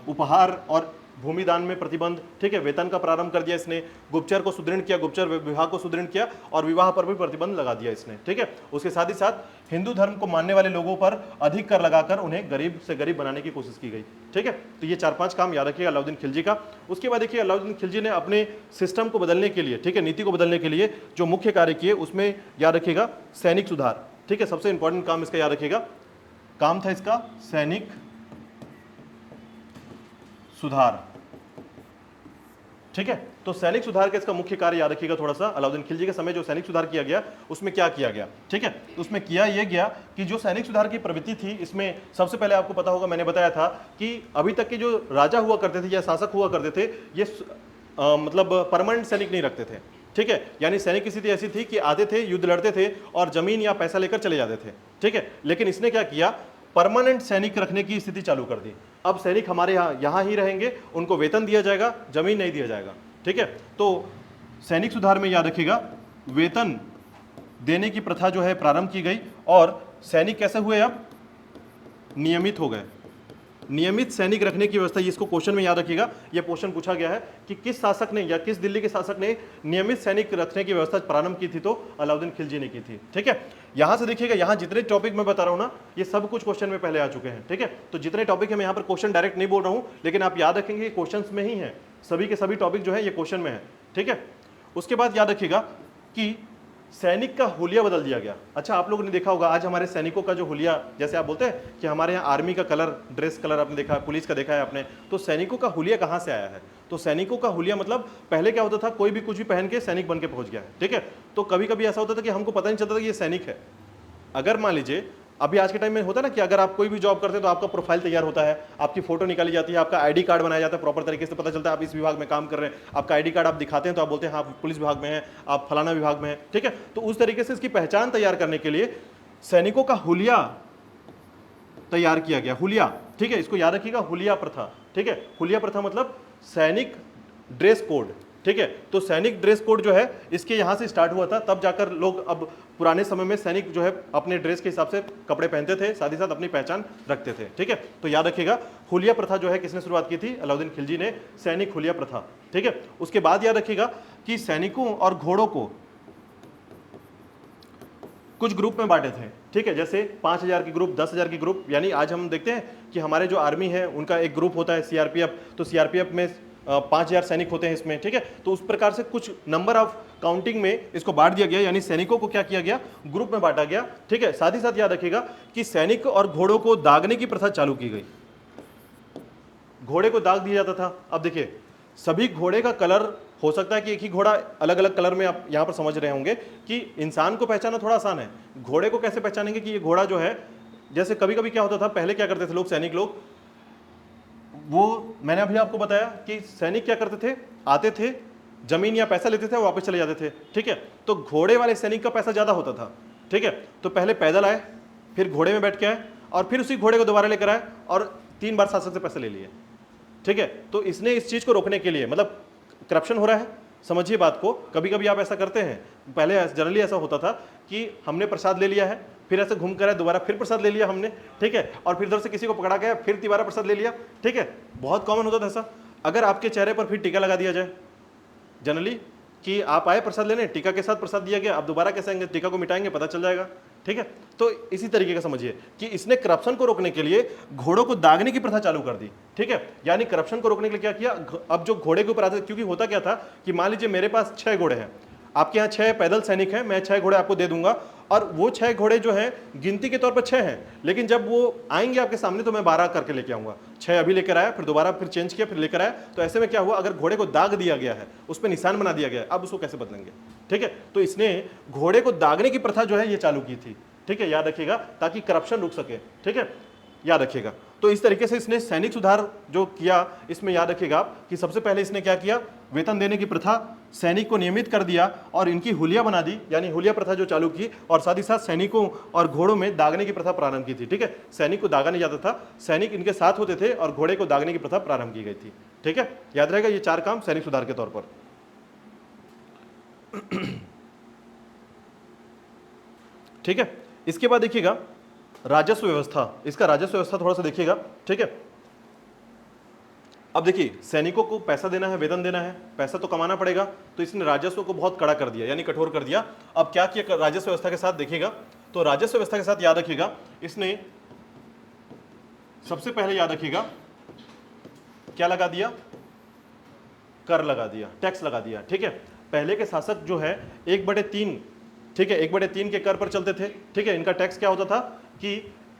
उपहार और भूमि दान में प्रतिबंध, ठीक है, वेतन का प्रारंभ कर दिया इसने, गुप्तचर को सुदृढ़ किया, गुप्तचर विभाग को सुदृढ़ किया, और विवाह पर भी प्रतिबंध लगा दिया इसने, ठीक है। उसके साथ ही साथ हिंदू धर्म को मानने वाले लोगों पर अधिक कर लगाकर उन्हें गरीब से गरीब बनाने की कोशिश की गई, ठीक है। तो ये 4-5 काम याद रखिएगा अलाउद्दीन खिलजी का। उसके बाद देखिए, अलाउद्दीन खिलजी ने अपने सिस्टम को बदलने के लिए, ठीक है, नीति को बदलने के लिए जो मुख्य कार्य किए उसमें याद रखिएगा सैनिक सुधार, ठीक है, सबसे इंपॉर्टेंट काम इसका याद रखिएगा, काम था इसका सैनिक सुधार, ठीक है। तो सैनिक सुधार का इसका मुख्य कार्य याद रखिएगा थोड़ा सा, अलाउद्दीन खिलजी के समय जो सैनिक सुधार किया गया उसमें क्या किया गया, ठीक है। तो उसमें किया यह गया कि जो सैनिक सुधार की प्रवृत्ति थी, इसमें सबसे पहले आपको पता होगा, मैंने बताया था कि अभी तक के जो राजा हुआ करते थे या शासक हुआ करते थे, ये मतलब परमानेंट सैनिक नहीं रखते थे, ठीक है। यानी सैनिक की स्थिति ऐसी थी कि आते थे, युद्ध लड़ते थे और जमीन या पैसा लेकर चले जाते थे, ठीक है। लेकिन इसने क्या किया, परमानेंट सैनिक रखने की स्थिति चालू कर दी। अब सैनिक हमारे यहाँ ही रहेंगे, उनको वेतन दिया जाएगा, जमीन नहीं दिया जाएगा, ठीक है। तो सैनिक सुधार में याद रखिएगा वेतन देने की प्रथा जो है प्रारंभ की गई, और सैनिक कैसे हुए, अब नियमित हो गए। नियमित सैनिक रखने की व्यवस्था, इसको क्वेश्चन में याद रखिएगा, यह क्वेश्चन पूछा गया है कि किस शासक ने या किस दिल्ली के शासक ने नियमित सैनिक रखने की व्यवस्था प्रारंभ की थी, तो अलाउद्दीन खिलजी ने की थी, ठीक है। यहां से देखिएगा, यहां जितने टॉपिक मैं बता रहा हूं ना, ये सब कुछ क्वेश्चन में पहले आ चुके हैं, ठीक है। तो जितने टॉपिक है, मैं यहां पर क्वेश्चन डायरेक्ट नहीं बोल रहा हूं, लेकिन आप याद रखेंगे क्वेश्चन में ही है, सभी के सभी टॉपिक जो है ये क्वेश्चन में है, ठीक है। उसके बाद याद रखिएगा कि सैनिक का हुलिया बदल दिया गया। अच्छा, आप लोगों ने देखा होगा आज हमारे सैनिकों का जो हुलिया, जैसे आप बोलते हैं कि हमारे यहाँ आर्मी का कलर, ड्रेस कलर आपने देखा है, पुलिस का देखा है आपने, तो सैनिकों का हुलिया कहाँ से आया है? तो सैनिकों का हुलिया मतलब पहले क्या होता था, कोई भी कुछ भी पहन के सैनिक बन के पहुंच गया है, ठीक है। तो कभी कभी ऐसा होता था कि हमको पता नहीं चलता था कि ये सैनिक है। अगर मान लीजिए अभी आज के टाइम में होता है ना कि अगर आप कोई भी जॉब करते हैं तो आपका प्रोफाइल तैयार होता है, आपकी फोटो निकाली जाती है, आपका आईडी कार्ड बनाया जाता है, प्रॉपर तरीके से पता चलता है आप इस विभाग में काम कर रहे हैं, आपका आईडी कार्ड आप दिखाते हैं तो आप बोलते हैं हाँ आप पुलिस विभाग में हैं, आप फलाना विभाग में हैं, ठीक है। तो उस तरीके से इसकी पहचान तैयार करने के लिए सैनिकों का हुलिया तैयार किया गया, हुलिया, ठीक है, इसको याद रखिएगा, हुलिया प्रथा, ठीक है। हुलिया प्रथा मतलब सैनिक ड्रेस कोड, ठीक है। तो सैनिक ड्रेस कोड जो है इसके यहाँ से स्टार्ट हुआ था, तब जाकर लोग, अब पुराने समय में सैनिक जो है अपने ड्रेस के हिसाब से कपड़े पहनते थे, साथ ही साथ अपनी पहचान रखते थे, ठीक है। तो याद रखिएगा हुलिया प्रथा जो है किसने शुरुआत की थी, अलाउद्दीन खिलजी ने, सैनिक हुलिया प्रथा, ठीक है। उसके बाद याद रखिएगा कि सैनिकों और घोड़ों को कुछ ग्रुप में बांटे थे, ठीक है, जैसे 5000 की ग्रुप, 10,000 की ग्रुप, यानी आज हम देखते हैं कि हमारे जो आर्मी है उनका एक ग्रुप होता है सीआरपीएफ, तो सीआरपीएफ में 5000 सैनिक होते हैं इसमें, ठीक है। तो उस प्रकार से कुछ नंबर ऑफ काउंटिंग में इसको बांट दिया गया, यानी सैनिकों को क्या किया गया, ग्रुप में बांटा गया, ठीक है। साथ ही साथ याद रखिएगा कि सैनिक और घोड़ों को दागने की प्रथा चालू की गई, घोड़े को दाग दिया जाता था। अब देखिए सभी घोड़े का कलर हो सकता है कि एक ही घोड़ा अलग अलग कलर में, आप यहां पर समझ रहे होंगे कि इंसान को पहचानना थोड़ा आसान है, घोड़े को कैसे पहचानेंगे कि ये घोड़ा जो है, जैसे कभी कभी क्या होता था, पहले क्या करते थे लोग, सैनिक लोग, वो मैंने अभी आपको बताया कि सैनिक क्या करते थे, आते थे, जमीन या पैसा लेते थे और वापस चले जाते थे, ठीक है। तो घोड़े वाले सैनिक का पैसा ज्यादा होता था, ठीक है। तो पहले पैदल आए, फिर घोड़े में बैठ के आए, और फिर उसी घोड़े को दोबारा लेकर आए और 3 बार शासक से पैसे ले लिए, ठीक है। तो इसने इस चीज को रोकने के लिए, मतलब करप्शन हो रहा है, समझिए बात को। कभी कभी आप ऐसा करते हैं, पहले जनरली ऐसा होता था कि हमने प्रसाद ले लिया है, फिर ऐसे घूम कर आए, दोबारा फिर प्रसाद ले लिया हमने, ठीक है, और फिर उधर से किसी को पकड़ा गया, फिर दोबारा प्रसाद ले लिया, ठीक है। बहुत कॉमन होता था ऐसा। अगर आपके चेहरे पर फिर टीका लगा दिया जाए जनरली कि आप आए प्रसाद लेने, टीका के साथ प्रसाद दिया गया, अब दोबारा कैसे आएंगे, टीका को मिटाएंगे, पता चल जाएगा, ठीक है। तो इसी तरीके का समझिए कि इसने करप्शन को रोकने के लिए घोड़ों को दागने की प्रथा चालू कर दी, ठीक है। यानी करप्शन को रोकने के लिए क्या किया, अब जो घोड़े के ऊपर आते, क्योंकि होता क्या था कि मान लीजिए मेरे पास 6 घोड़े हैं, आपके यहाँ 6 पैदल सैनिक हैं, मैं 6 घोड़े आपको दे दूंगा, और वो 6 घोड़े जो हैं गिनती के तौर पर 6 हैं, लेकिन जब वो आएंगे आपके सामने तो मैं 12 करके लेके आऊंगा, 6 अभी लेकर आया, फिर दोबारा फिर चेंज किया, फिर लेकर आया। तो ऐसे में क्या हुआ, अगर घोड़े को दाग दिया गया है, उस पर निशान बना दिया गया है, अब उसको कैसे बदलेंगे, ठीक है। तो इसने घोड़े को दागने की प्रथा जो है ये चालू की थी, ठीक है, याद रखिएगा, ताकि करप्शन रुक सके, ठीक है, याद रखिएगा। तो इस तरीके से इसने सैनिक सुधार जो किया, इसमें याद रखिएगा आप कि सबसे पहले इसने क्या किया, वेतन देने की प्रथा, सैनिक को नियमित कर दिया और इनकी हुलिया बना दी, यानी हुलिया प्रथा जो चालू की, और साथ ही साथ सैनिकों और घोड़ों में दागने की प्रथा प्रारंभ की थी, ठीक है। सैनिक को दागा नहीं जाता था, सैनिक इनके साथ होते थे और घोड़े को दागने की प्रथा प्रारंभ की गई थी, ठीक है। याद रहेगा ये 4 काम सैनिक सुधार के तौर पर। ठीक है, इसके बाद देखिएगा राजस्व व्यवस्था, इसका राजस्व व्यवस्था थोड़ा सा देखिएगा, ठीक है। अब देखिए सैनिकों को पैसा देना है, वेतन देना है, पैसा तो कमाना पड़ेगा, तो इसने राजस्व को बहुत कड़ा कर दिया, यानी कठोर कर दिया। अब क्या किया राजस्व व्यवस्था के साथ देखिएगा, तो राजस्व व्यवस्था के साथ याद रखिएगा, इसने सबसे पहले याद रखिएगा क्या लगा दिया, कर लगा दिया, टैक्स लगा दिया, ठीक है। पहले के शासक जो है 1/3, ठीक है, 1/3 के कर पर चलते थे, ठीक है। इनका टैक्स क्या होता था कि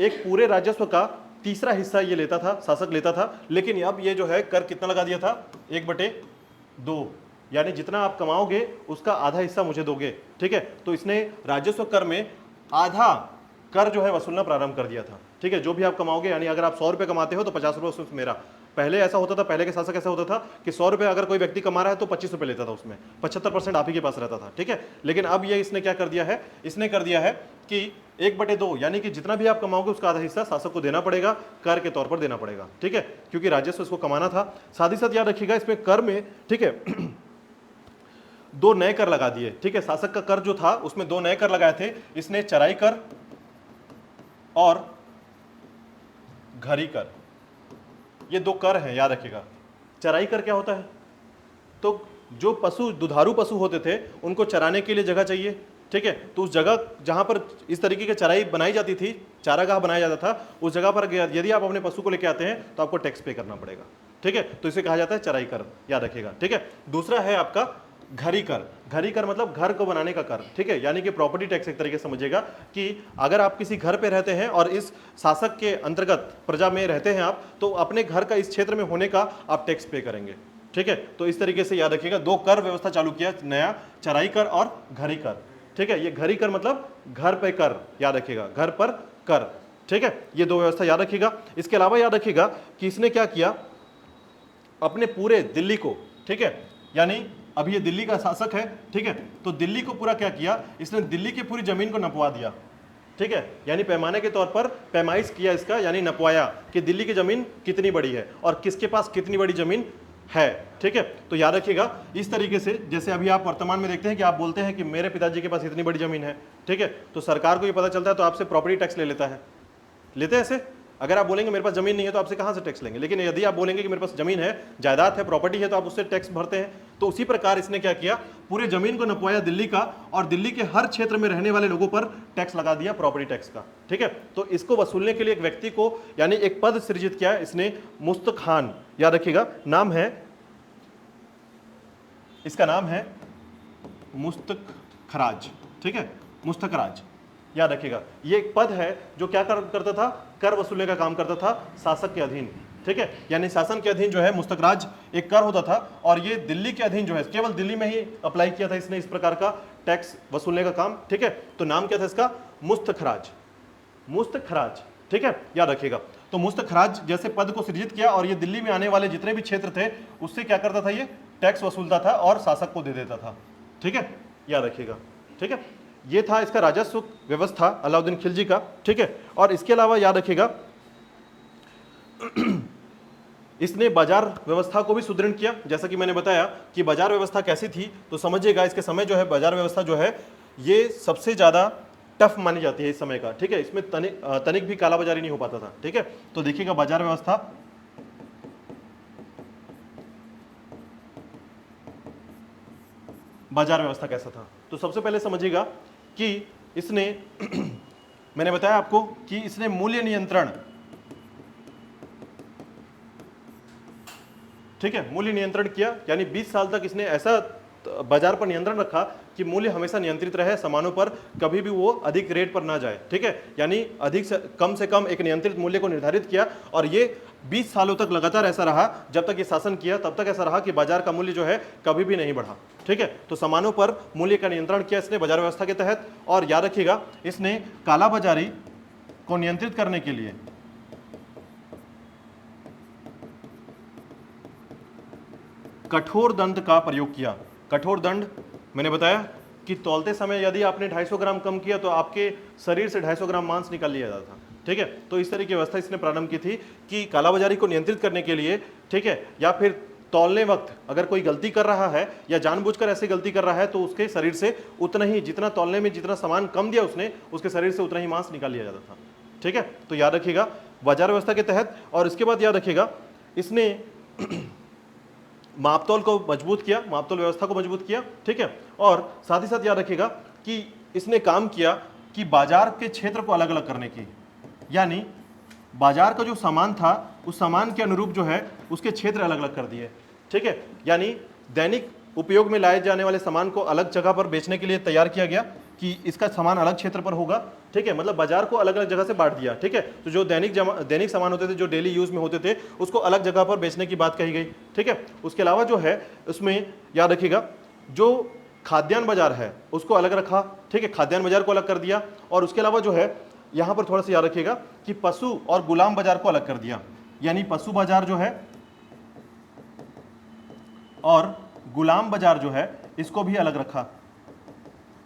एक पूरे राजस्व का तीसरा हिस्सा ये लेता था, शासक लेता था, लेकिन अब ये जो है कर कितना लगा दिया था, 1/2, यानी जितना आप कमाओगे उसका आधा हिस्सा मुझे दोगे, ठीक है। तो इसने राजस्व कर में आधा कर जो है वसूलना प्रारंभ कर दिया था, ठीक है। जो भी आप कमाओगे, यानी अगर आप 100 रुपये कमाते हो तो 50 रुपये उसमें मेरा। पहले ऐसा होता था, पहले के शासक ऐसा होता था कि 100 रुपये अगर कोई व्यक्ति कमा रहा है तो 25 रुपये लेता था, उसमें 75% आप ही के पास रहता था, ठीक है। लेकिन अब ये इसने क्या कर दिया है, इसने कर दिया है कि 1/2, यानी कि जितना भी आप कमाओगे उसका आधा हिस्सा शासक को देना पड़ेगा, कर के तौर पर देना पड़ेगा, ठीक है, क्योंकि राजस्व इसको कमाना था। साथ ही साथ याद रखिएगा इसमें कर में, ठीक है, 2 नए कर लगा दिए, ठीक है। शासक का कर जो था उसमें 2 नए कर लगाए थे, इसने चराई कर और घरी कर, ये 2 कर हैं, याद रखिएगा। चराई कर क्या होता है, तो जो पशु, दुधारू पशु होते थे उनको चराने के लिए जगह चाहिए, ठीक है। तो उस जगह जहां पर इस तरीके की चराई बनाई जाती थी, चारागाह बनाया जाता था, उस जगह पर यदि आप अपने पशु को लेकर आते हैं तो आपको टैक्स पे करना पड़ेगा, ठीक है। तो इसे कहा जाता है चराई कर, याद रखिएगा, ठीक है। दूसरा है आपका घरी कर। घरी कर मतलब घर को बनाने का कर, ठीक है, यानी कि प्रॉपर्टी टैक्स एक तरीके से समझिएगा कि अगर आप किसी घर पे रहते हैं और इस शासक के अंतर्गत प्रजा में रहते हैं आप, तो अपने घर का इस क्षेत्र में होने का आप टैक्स पे करेंगे, ठीक है। तो इस तरीके से याद रखिएगा 2 कर व्यवस्था चालू किया नया, चराई कर और घरी कर, ठीक है। ये घरी कर मतलब घर पे कर, याद रखिएगा, घर पर कर। ठीक है, ये दो व्यवस्था याद रखिएगा। इसके अलावा याद रखिएगा कि इसने क्या किया, अपने पूरे दिल्ली को, ठीक है, यानी अभी ये दिल्ली का शासक है, ठीक है, तो दिल्ली को पूरा क्या किया, इसने दिल्ली की पूरी जमीन को नपवा दिया। ठीक है, यानी पैमाने के तौर पर पैमाइश किया इसका, यानी नपवाया कि दिल्ली की जमीन कितनी बड़ी है और किसके पास कितनी बड़ी जमीन है। ठीक है, तो याद रखिएगा इस तरीके से, जैसे अभी आप वर्तमान में देखते हैं कि आप बोलते हैं कि मेरे पिताजी के पास इतनी बड़ी जमीन है, ठीक है, तो सरकार को ये पता चलता है तो आपसे प्रॉपर्टी टैक्स ले लेता है, लेते हैं ऐसे। अगर आप बोलेंगे मेरे पास जमीन नहीं है तो आपसे कहां से टैक्स लेंगे, लेकिन यदि आप बोलेंगे कि मेरे पास जमीन है, जायदाद है, प्रॉपर्टी है, तो आप उससे टैक्स भरते हैं। तो उसी प्रकार इसने क्या किया, पूरे जमीन को नपवाया दिल्ली का, और दिल्ली के हर क्षेत्र में रहने वाले लोगों पर टैक्स लगा दिया, प्रॉपर्टी टैक्स का। ठीक है, तो इसको वसूलने के लिए एक व्यक्ति को, यानी एक पद सृजित किया इसने, मुस्तखान, याद रखिएगा नाम है, इसका नाम है मुस्तखराज। ठीक है, मुस्तखराज, याद रखिएगा ये एक पद है जो क्या करता था, कर वसूलने का काम करता था शासक के अधीन। ठीक है, यानी शासन के अधीन जो है मुस्तखराज एक कर होता था, और ये दिल्ली के अधीन जो है, केवल दिल्ली में ही अप्लाई किया था इसने इस प्रकार का टैक्स वसूलने का काम। ठीक है, तो नाम क्या था इसका, मुस्तखराज, मुस्तखराज। ठीक है, याद रखिएगा। तो मुस्तखराज जैसे पद को सृजित किया, और ये दिल्ली में आने वाले जितने भी क्षेत्र थे उससे क्या करता था, ये टैक्स वसूलता था और शासक को दे देता था। ठीक है, याद रखिएगा। ठीक है, ये था इसका राजस्व व्यवस्था अलाउद्दीन खिलजी का। ठीक है, और इसके अलावा याद रखिएगा इसने बाजार व्यवस्था को भी सुदृढ़ किया। जैसा कि मैंने बताया कि बाजार व्यवस्था कैसी थी, तो समझिएगा इसके समय जो है बाजार व्यवस्था जो है ये सबसे ज्यादा टफ मानी जाती है इस समय का। ठीक है, इसमें तनिक भी कालाबाजारी नहीं हो पाता था। ठीक है, तो देखिएगा बाजार व्यवस्था, बाजार व्यवस्था कैसा था। तो सबसे पहले समझिएगा कि इसने मैंने बताया आपको कि इसने मूल्य नियंत्रण, ठीक है, मूल्य नियंत्रण किया, यानी 20 साल तक इसने ऐसा बाजार पर नियंत्रण रखा कि मूल्य हमेशा नियंत्रित रहे, सामानों पर कभी भी वो अधिक रेट पर ना जाए। ठीक है, यानी अधिक से कम एक नियंत्रित मूल्य को निर्धारित किया, और ये 20 सालों तक लगातार ऐसा रहा। जब तक ये शासन किया तब तक ऐसा रहा कि बाजार का मूल्य जो है कभी भी नहीं बढ़ा। ठीक है, तो सामानों पर मूल्य का नियंत्रण किया इसने बाजार व्यवस्था के तहत। और याद रखिएगा इसने कालाबाजारी को नियंत्रित करने के लिए कठोर दंड का प्रयोग किया। कठोर दंड मैंने बताया कि तौलते समय यदि आपने 250 ग्राम कम किया तो आपके शरीर से 250 ग्राम मांस निकाल लिया जाता था। ठीक है, तो इस तरह की व्यवस्था इसने प्रारंभ की थी कि कालाबाजारी को नियंत्रित करने के लिए, ठीक है, या फिर तौलने वक्त अगर कोई गलती कर रहा है या जानबूझकर ऐसी गलती कर रहा है तो उसके शरीर से उतना ही, जितना तौलने में जितना सामान कम दिया उसने, उसके शरीर से उतना ही मांस निकाल लिया जाता था। ठीक है, तो याद रखिएगा बाजार व्यवस्था के तहत। और इसके बाद याद रखिएगा इसने मापतौल को मजबूत किया, मापतौल व्यवस्था को मजबूत किया। ठीक है, और साथ ही साथ याद रखिएगा कि इसने काम किया कि बाजार के क्षेत्र को अलग अलग करने की, यानी बाजार का जो सामान था उस सामान के अनुरूप जो है उसके क्षेत्र अलग अलग कर दिए। ठीक है, यानी दैनिक उपयोग में लाए जाने वाले सामान को अलग जगह पर बेचने के लिए तैयार किया गया कि इसका सामान अलग क्षेत्र पर होगा। ठीक है, मतलब बाजार को अलग अलग जगह से बांट दिया। ठीक है, तो जो दैनिक सामान होते थे, जो डेली यूज में होते थे, उसको अलग जगह पर बेचने की बात कही गई। ठीक है, उसके अलावा जो है उसमें याद रखिएगा जो खाद्यान्न बाजार है उसको अलग रखा। ठीक है, खाद्यान्न बाजार को अलग कर दिया। और उसके अलावा जो है यहां पर थोड़ा सा याद रखिएगा कि पशु और गुलाम बाजार को अलग कर दिया, यानी पशु बाजार जो है और गुलाम बाजार जो है इसको भी अलग रखा।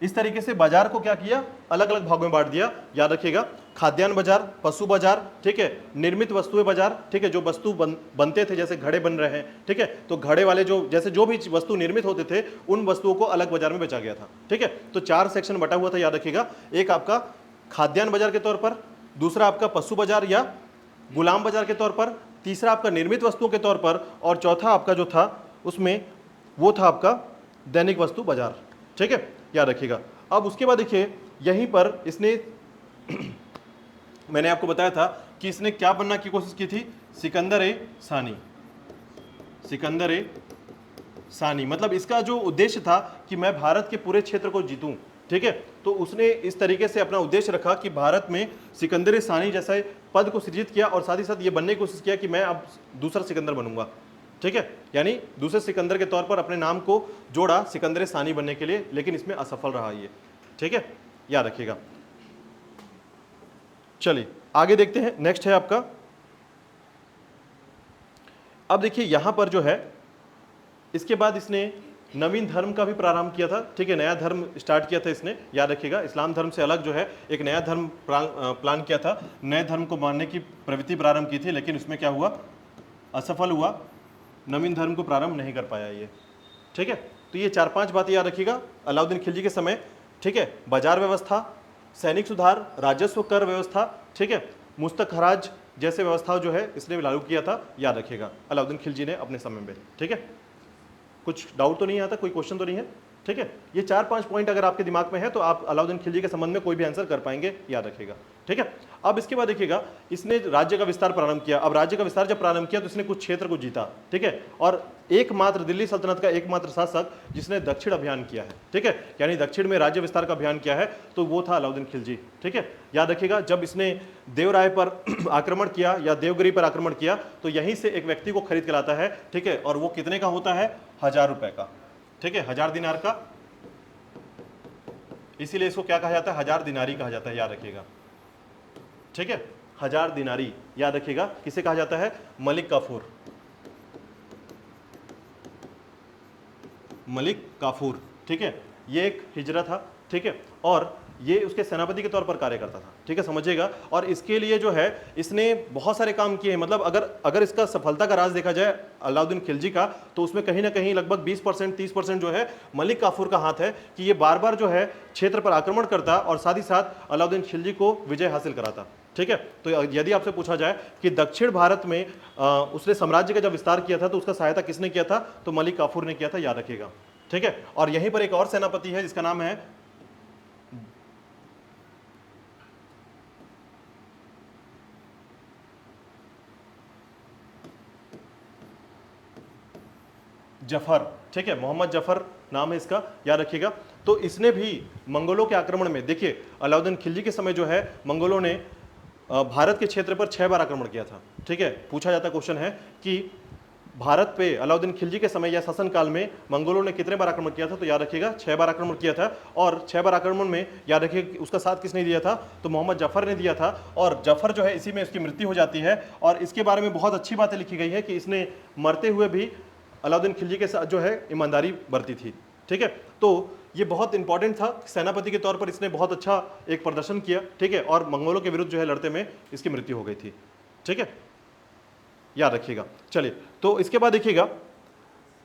इस तरीके से बाजार को क्या किया, अलग अलग भागों में बांट दिया। याद रखिएगा खाद्यान्न बाजार, पशु बाजार, ठीक है, निर्मित वस्तुएं बाजार, ठीक है, जो वस्तु बनते थे, जैसे घड़े बन रहे हैं, ठीक है, तो घड़े वाले जो भी वस्तु निर्मित होते थे उन वस्तुओं को अलग बाजार में बेचा गया था। ठीक है, तो 4 सेक्शन बटा हुआ था, याद रखिएगा। एक आपका खाद्यान्न बाजार के तौर पर, दूसरा आपका पशु बाजार या गुलाम बाजार के तौर पर, तीसरा आपका निर्मित वस्तुओं के तौर पर, और चौथा आपका जो था उसमें वो था आपका दैनिक वस्तु बाजार। ठीक है, याद रखिएगा। अब उसके बाद देखिए यहीं पर इसने मैंने आपको बताया था कि इसने क्या बनना की कोशिश की थी, सिकंदर-ए-सानी। सिकंदर-ए-सानी मतलब इसका जो उद्देश्य था कि मैं भारत के पूरे क्षेत्र को जीतूं। ठीक है, तो उसने इस तरीके से अपना उद्देश्य रखा कि भारत में सिकंदर-ए-सानी जैसा पद को सृजित किया, और साथ ही साथ ये बनने की कोशिश किया कि मैं अब दूसरा सिकंदर बनूंगा। ठीक है, यानी दूसरे सिकंदर के तौर पर अपने नाम को जोड़ा सिकंदर-ए-सानी बनने के लिए, लेकिन इसमें असफल रहा ये। ठीक है, याद रखिएगा। चलिए आगे देखते हैं, नेक्स्ट है आपका, अब देखिए यहां पर जो है इसके बाद इसने नवीन धर्म का भी प्रारंभ किया था, ठीक है, नया धर्म स्टार्ट किया था इसने, याद रखिएगा, इस्लाम धर्म से अलग जो है एक नया धर्म प्लान किया था, नए धर्म को मानने की प्रवृत्ति प्रारंभ की थी, लेकिन उसमें क्या हुआ, असफल हुआ, नवीन धर्म को प्रारंभ नहीं कर पाया ये, ठीक है। तो ये 4-5 बातें याद रखिएगा अलाउद्दीन खिलजी के समय, ठीक है। बाजार व्यवस्था, सैनिक सुधार, राजस्व कर व्यवस्था, ठीक है, मुस्तक हराज जैसे व्यवस्था जो है इसने लागू किया था, याद रखिएगा अलाउद्दीन खिलजी ने अपने समय में, ठीक है। कुछ डाउट तो नहीं आता, कोई क्वेश्चन तो नहीं है, ठीक है। ये 4-5 पॉइंट अगर आपके दिमाग में है तो आप अलाउद्दीन खिलजी के संबंध में कोई भी आंसर कर पाएंगे, याद रखिएगा, ठीक है। अब इसके बाद देखिएगा इसने राज्य का विस्तार प्रारंभ किया। अब राज्य का विस्तार जब प्रारंभ किया तो इसने कुछ क्षेत्र को जीता, ठीक है, और एकमात्र दिल्ली सल्तनत का एकमात्र शासक जिसने दक्षिण अभियान किया है, ठीक है, यानी दक्षिण में राज्य विस्तार का अभियान किया है, तो वो था अलाउद्दीन खिलजी, ठीक है। याद रखिएगा जब इसने देवराय पर आक्रमण किया या देवगिरी पर आक्रमण किया तो यहीं से एक व्यक्ति को खरीद के लाता है, ठीक है, और वो कितने का होता है, 1000 रुपए का, ठीक है, 1000 दिनार का, इसीलिए इसको क्या कहा जाता है, 1000 दिनारी कहा जाता है, याद रखिएगा, ठीक है, 1000 दिनारी, याद रखिएगा, किसे कहा जाता है, मलिक काफूर, मलिक काफूर, ठीक है, ये एक हिजरा था, ठीक है, और ये उसके सेनापति के तौर पर कार्य करता था, ठीक है, समझिएगा। और इसके लिए जो है इसने बहुत सारे काम किए हैं, मतलब अगर इसका सफलता का राज देखा जाए अलाउद्दीन खिलजी का, तो उसमें कहीं ना कहीं लगभग 20% 30% जो है मलिक काफूर का हाथ है कि ये बार बार जो है क्षेत्र पर आक्रमण करता और साथ ही साथ अलाउद्दीन खिलजी को विजय हासिल कराता, ठीक है। तो यदि आपसे पूछा जाए कि दक्षिण भारत में उसने साम्राज्य का जब विस्तार किया था तो उसका सहायता किसने किया था, तो मलिक काफूर ने किया था, याद रखिएगा, ठीक है। और यहीं पर एक और सेनापति है जिसका नाम है जफर, ठीक है, मोहम्मद जफर नाम है इसका, याद रखिएगा। तो इसने भी मंगोलों के आक्रमण में, देखिए अलाउद्दीन खिलजी के समय जो है मंगोलों ने भारत के क्षेत्र पर 6 बार आक्रमण किया था, ठीक है। पूछा जाता क्वेश्चन है कि भारत पे अलाउद्दीन खिलजी के समय या शासन काल में मंगोलों ने कितने बार आक्रमण किया था, तो याद रखिएगा 6 बार आक्रमण किया था। और 6 बार आक्रमण में याद रखिए उसका साथ किसने दिया था, तो मोहम्मद जफर ने दिया था। और जफर जो है इसी में उसकी मृत्यु हो जाती है। और इसके बारे में बहुत अच्छी बातें लिखी गई है कि इसने मरते हुए भी अलाउद्दीन खिलजी के साथ जो है ईमानदारी बरती थी, ठीक है। तो ये बहुत इंपॉर्टेंट था, सेनापति के तौर पर इसने बहुत अच्छा एक प्रदर्शन किया, ठीक है, और मंगोलों के विरुद्ध जो है लड़ते में इसकी मृत्यु हो गई थी, ठीक है, याद रखिएगा। चलिए, तो इसके बाद देखिएगा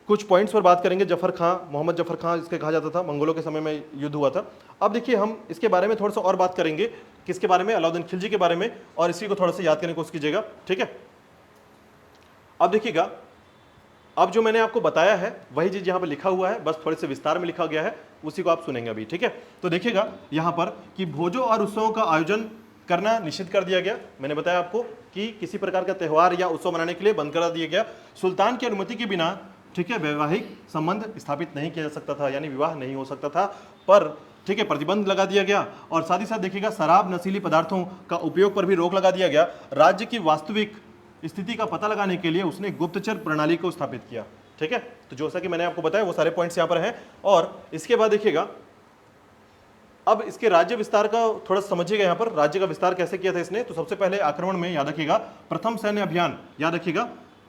कुछ पॉइंट्स पर बात करेंगे। जफर खां, मोहम्मद जफर खां इसके कहा जाता था, मंगोलों के समय में युद्ध हुआ था। अब देखिए हम इसके बारे में थोड़ा सा और बात करेंगे, किसके बारे में, अलाउद्दीन खिलजी के बारे में, और इसी को थोड़ा सा याद करने की कोशिश कीजिएगा, ठीक है। अब देखिएगा, अब जो मैंने आपको बताया है वही चीज यहाँ पर लिखा हुआ है, बस थोड़े से विस्तार में लिखा गया है, उसी को आप सुनेंगे अभी, ठीक है। तो देखिएगा यहाँ पर कि भोजों और उत्सवों का आयोजन करना निषिद्ध कर दिया गया। मैंने बताया आपको कि किसी प्रकार का त्यौहार या उत्सव मनाने के लिए बंद करा दिया गया। सुल्तान की अनुमति के बिना, ठीक है, वैवाहिक संबंध स्थापित नहीं किया जा सकता था, यानी विवाह नहीं हो सकता था, पर ठीक है प्रतिबंध लगा दिया गया। और साथ ही साथ देखिएगा शराब, नशीली पदार्थों का उपयोग पर भी रोक लगा दिया गया। राज्य की वास्तविक स्थिति का पता लगाने के लिए उसने गुप्तचर प्रणाली को स्थापित किया, ठीक है। तो जैसा कि मैंने आपको बताया वो सारे पॉइंट्स यहाँ पर हैं। और इसके बाद देखिएगा अब इसके राज्य विस्तार का थोड़ा समझिएगा, यहाँ पर राज्य का विस्तार कैसे किया था इसने। तो सबसे पहले आक्रमण में याद रखिएगा प्रथम सैन्य अभियान, याद रखिएगा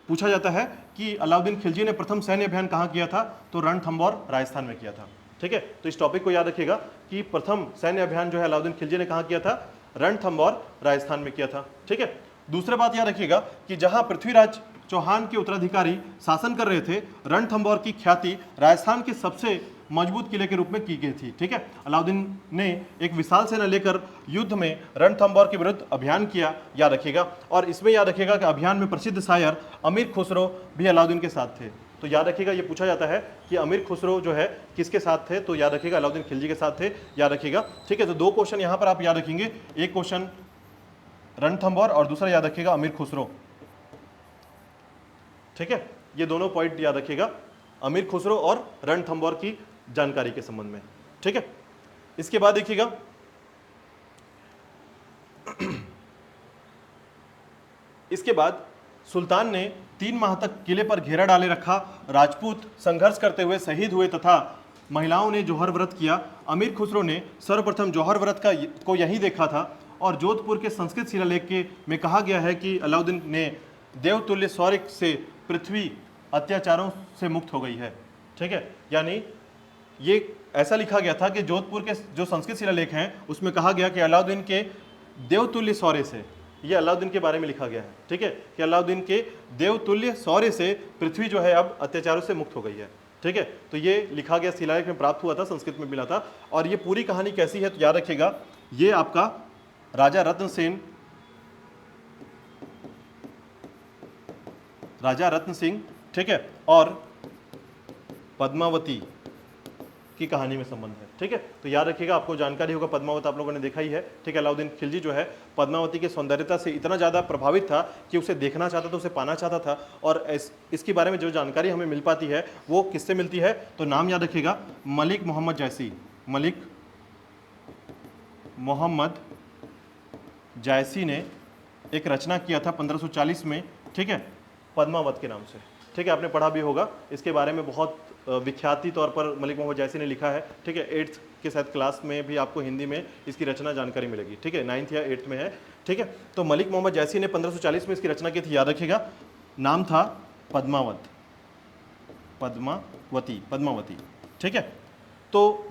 पूछा जाता है कि अलाउद्दीन खिलजी ने प्रथम सैन्य अभियान कहाँ किया था, तो रणथंभौर राजस्थान में किया था, ठीक है। तो इस टॉपिक को याद रखिएगा कि प्रथम सैन्य अभियान जो है अलाउद्दीन खिलजी ने कहाँ किया था, रणथंभौर राजस्थान में किया था, ठीक है। दूसरी बात याद रखिएगा कि जहां पृथ्वीराज चौहान के उत्तराधिकारी शासन कर रहे थे, रणथंभौर की ख्याति राजस्थान के सबसे मजबूत किले के रूप में की गई थी, ठीक है। अलाउद्दीन ने एक विशाल सेना लेकर युद्ध में रणथंभौर के विरुद्ध अभियान किया, याद रखिएगा। और इसमें याद रखिएगा कि अभियान में प्रसिद्ध शायर अमीर खुसरो भी अलाउद्दीन के साथ थे। तो याद रखिएगा ये पूछा जाता है कि अमीर खुसरो जो है किसके साथ थे, तो याद रखिएगा अलाउद्दीन खिलजी के साथ थे, याद रखिएगा, ठीक है। तो 2 क्वेश्चन यहाँ पर आप याद रखेंगे, एक क्वेश्चन रणथंभौर और दूसरा याद रखिएगा अमीर खुसरो, ठीक है। ये दोनों पॉइंट याद रखिएगा, अमीर खुसरो और रणथंभौर की जानकारी के संबंध में, ठीक है। इसके बाद देखिएगा इसके बाद सुल्तान ने 3 माह तक किले पर घेरा डाले रखा। राजपूत संघर्ष करते हुए शहीद हुए तथा महिलाओं ने जौहर व्रत किया। अमीर खुसरो ने सर्वप्रथम जौहर व्रत को यहीं देखा था और जोधपुर के संस्कृत शिलालेख के में कहा गया है कि अलाउद्दीन ने देवतुल्य शौर्य से पृथ्वी अत्याचारों से मुक्त हो गई है। ठीक है, यानी ये ऐसा लिखा गया था कि जोधपुर के जो संस्कृत शिलालेख हैं उसमें कहा गया कि अलाउद्दीन के देवतुल्य शौर्य से, ये अलाउद्दीन के बारे में लिखा गया है। ठीक है, कि अलाउद्दीन के देवतुल्य शौर्य से पृथ्वी जो है अब अत्याचारों से मुक्त हो गई है। ठीक है, तो ये लिखा गया शिलालेख में प्राप्त हुआ था, संस्कृत में मिला था। और ये पूरी कहानी कैसी है तो याद रखिएगा, ये आपका राजा रत्न सिंह, ठीक है, और पद्मावती की कहानी में संबंध है। ठीक है, तो याद रखिएगा, आपको जानकारी होगा, पद्मावत आप लोगों ने देखा ही है। ठीक है, अलाउद्दीन खिलजी जो है पद्मावती के सौंदर्यता से इतना ज़्यादा प्रभावित था कि उसे देखना चाहता था, उसे पाना चाहता था। और इसके बारे में जो जानकारी हमें मिल पाती है वो किससे मिलती है, तो नाम याद रखिएगा, मलिक मोहम्मद जायसी ने एक रचना किया था 1540 में। ठीक है, पद्मावत के नाम से। ठीक है, आपने पढ़ा भी होगा इसके बारे में, बहुत विख्याति तौर पर मलिक मोहम्मद जायसी ने लिखा है। ठीक है, 8th के शायद क्लास में भी आपको हिंदी में इसकी रचना जानकारी मिलेगी। ठीक है, 9th या 8th में है। ठीक है, तो मलिक मोहम्मद जायसी ने 1540 में इसकी रचना की थी, याद रखिएगा, नाम था पद्मावती। ठीक है, तो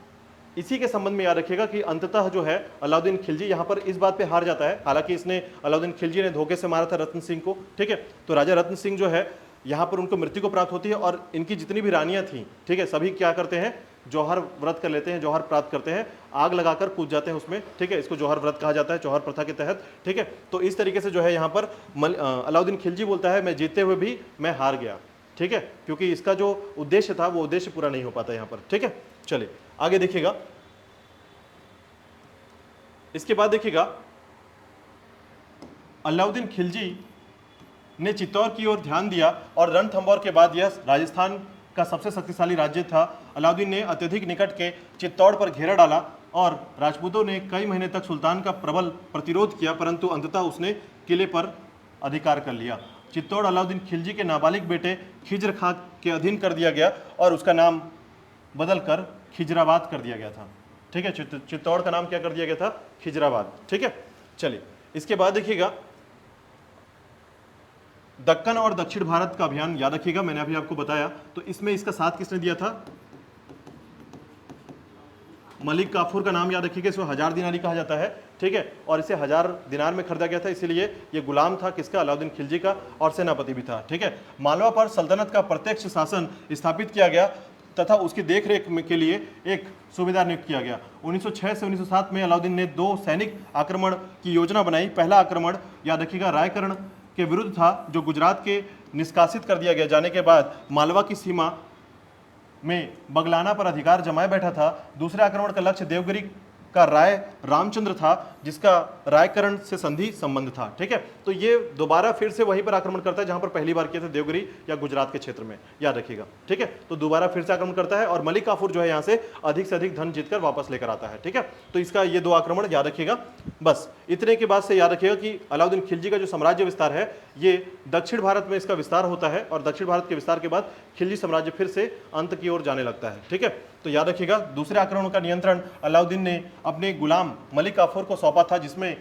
इसी के संबंध में याद रखिएगा कि अंततः जो है अलाउद्दीन खिलजी यहाँ पर इस बात पे हार जाता है। हालांकि अलाउद्दीन खिलजी ने धोखे से मारा था रत्न सिंह को। ठीक है, तो राजा रत्न सिंह जो है यहाँ पर उनको मृत्यु को प्राप्त होती है और इनकी जितनी भी रानियां थीं, ठीक है, सभी क्या करते हैं, जौहर व्रत कर लेते हैं, जौहर प्राप्त करते हैं, आग लगाकर कूद जाते हैं उसमें। ठीक है, इसको जौहर व्रत कहा जाता है, जौहर प्रथा के तहत। ठीक है, तो इस तरीके से जो है यहाँ पर अलाउद्दीन खिलजी बोलता है, मैं जीतते हुए भी मैं हार गया। ठीक है, क्योंकि इसका जो उद्देश्य था वो उद्देश्य पूरा नहीं हो पाता यहाँ पर। ठीक है, चलिए आगे देखिएगा। इसके बाद देखिएगा, अलाउद्दीन खिलजी ने चित्तौड़ की ओर ध्यान दिया और रणथंभौर के बाद यह राजस्थान का सबसे शक्तिशाली राज्य था। अलाउद्दीन ने अत्यधिक निकट के चित्तौड़ पर घेरा डाला और राजपूतों ने कई महीने तक सुल्तान का प्रबल प्रतिरोध किया, परंतु अंततः उसने किले पर अधिकार कर लिया। चित्तौड़ अलाउद्दीन खिलजी के नाबालिग बेटे खिज्र खां के अधीन कर दिया गया और उसका नाम बदलकर खिजराबाद कर दिया गया था। ठीक है, चित्तौड़ का नाम क्या कर दिया गया था, खिजराबाद। ठीक है, चलिए इसके बाद देखिएगा, दक्कन और दक्षिण भारत का अभियान याद रखिएगा, मैंने अभी आपको बताया। तो इसमें इसका साथ किसने दिया था, मलिक काफूर का नाम याद रखिएगा, इसको 1000 दिनारी कहा जाता है। ठीक है, और इसे 1000 दिनार में खरीदा गया था, इसीलिए ये गुलाम था किसका, अलाउद्दीन खिलजी का, और सेनापति भी था। ठीक है, मालवा पर सल्तनत का प्रत्यक्ष शासन स्थापित किया गया तथा उसकी देखरेख के लिए एक सूबेदार नियुक्त किया गया। 1906 से 1907 में अलाउद्दीन ने 2 सैनिक आक्रमण की योजना बनाई। पहला आक्रमण याद रखिएगा रायकर्ण के विरुद्ध था, जो गुजरात के निष्कासित कर दिया गया जाने के बाद मालवा की सीमा में बगलाना पर अधिकार जमाए बैठा था। दूसरे आक्रमण का लक्ष्य देवगिरी का राय रामचंद्र था, जिसका रायकर्ण से संधि संबंध था। ठीक है, तो ये दोबारा फिर से वहीं पर आक्रमण करता है जहां पर पहली बार किया था, देवगिरी या गुजरात के क्षेत्र में, याद रखिएगा। ठीक है, तो दोबारा फिर से आक्रमण करता है और मलिक काफूर जो है यहां से अधिक धन जीतकर वापस लेकर आता है। ठीक है, तो इसका ये 2 आक्रमण याद रखिएगा। बस इतने के बाद से याद रखिएगा कि अलाउद्दीन खिलजी का जो साम्राज्य विस्तार है ये दक्षिण भारत में इसका विस्तार होता है और दक्षिण भारत के विस्तार के बाद खिलजी साम्राज्य फिर से अंत की ओर जाने लगता है। ठीक है, तो याद रखिएगा, दूसरे आक्रमण का नियंत्रण अलाउद्दीन ने अपने गुलाम मलिक काफूर को सौंपा था, जिसमें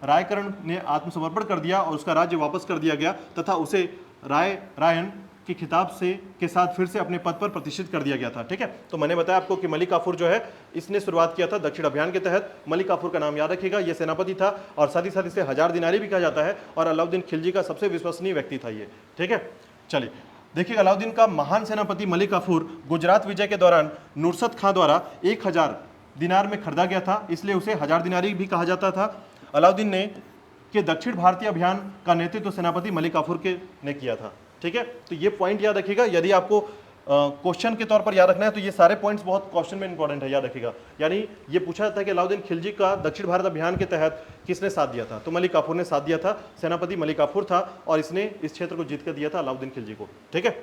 रायकर्ण ने आत्मसमर्पण कर दिया और उसका राज्य वापस कर दिया गया तथा उसे रायन की खिताब के साथ फिर से अपने पद पर प्रतिष्ठित कर दिया गया था। ठीक है, तो मैंने बताया आपको कि मलिक काफूर जो है इसने शुरुआत किया था दक्षिण अभियान के तहत। मलिक काफूर का नाम याद रखिएगा, यह सेनापति था और साथ ही साथ इसे 1000 दिनारी भी कहा जाता है और अलाउद्दीन खिलजी का सबसे विश्वसनीय व्यक्ति था ये। ठीक है, चलिए देखिए, अलाउद्दीन का महान सेनापति मलिक काफूर गुजरात विजय के दौरान नुरसत खां द्वारा 1000 दिनार में खरीदा गया था, इसलिए उसे 1000 दिनारी भी कहा जाता था। अलाउद्दीन ने के दक्षिण भारतीय अभियान का नेतृत्व सेनापति मलिक काफूर ने किया था। ठीक है, तो ये पॉइंट याद रखिएगा, यदि आपको क्वेश्चन के तौर पर याद रखना है तो ये सारे पॉइंट्स बहुत क्वेश्चन में इंपॉर्टेंट है, याद रखिएगा। यानी ये पूछा जाता है कि अलाउद्दीन खिलजी का दक्षिण भारत अभियान के तहत किसने साथ दिया था, तो मलिक काफूर ने साथ दिया था, सेनापति मलिक काफूर था और इसने इस क्षेत्र को जीत कर दिया था अलाउद्दीन खिलजी को। ठीक है,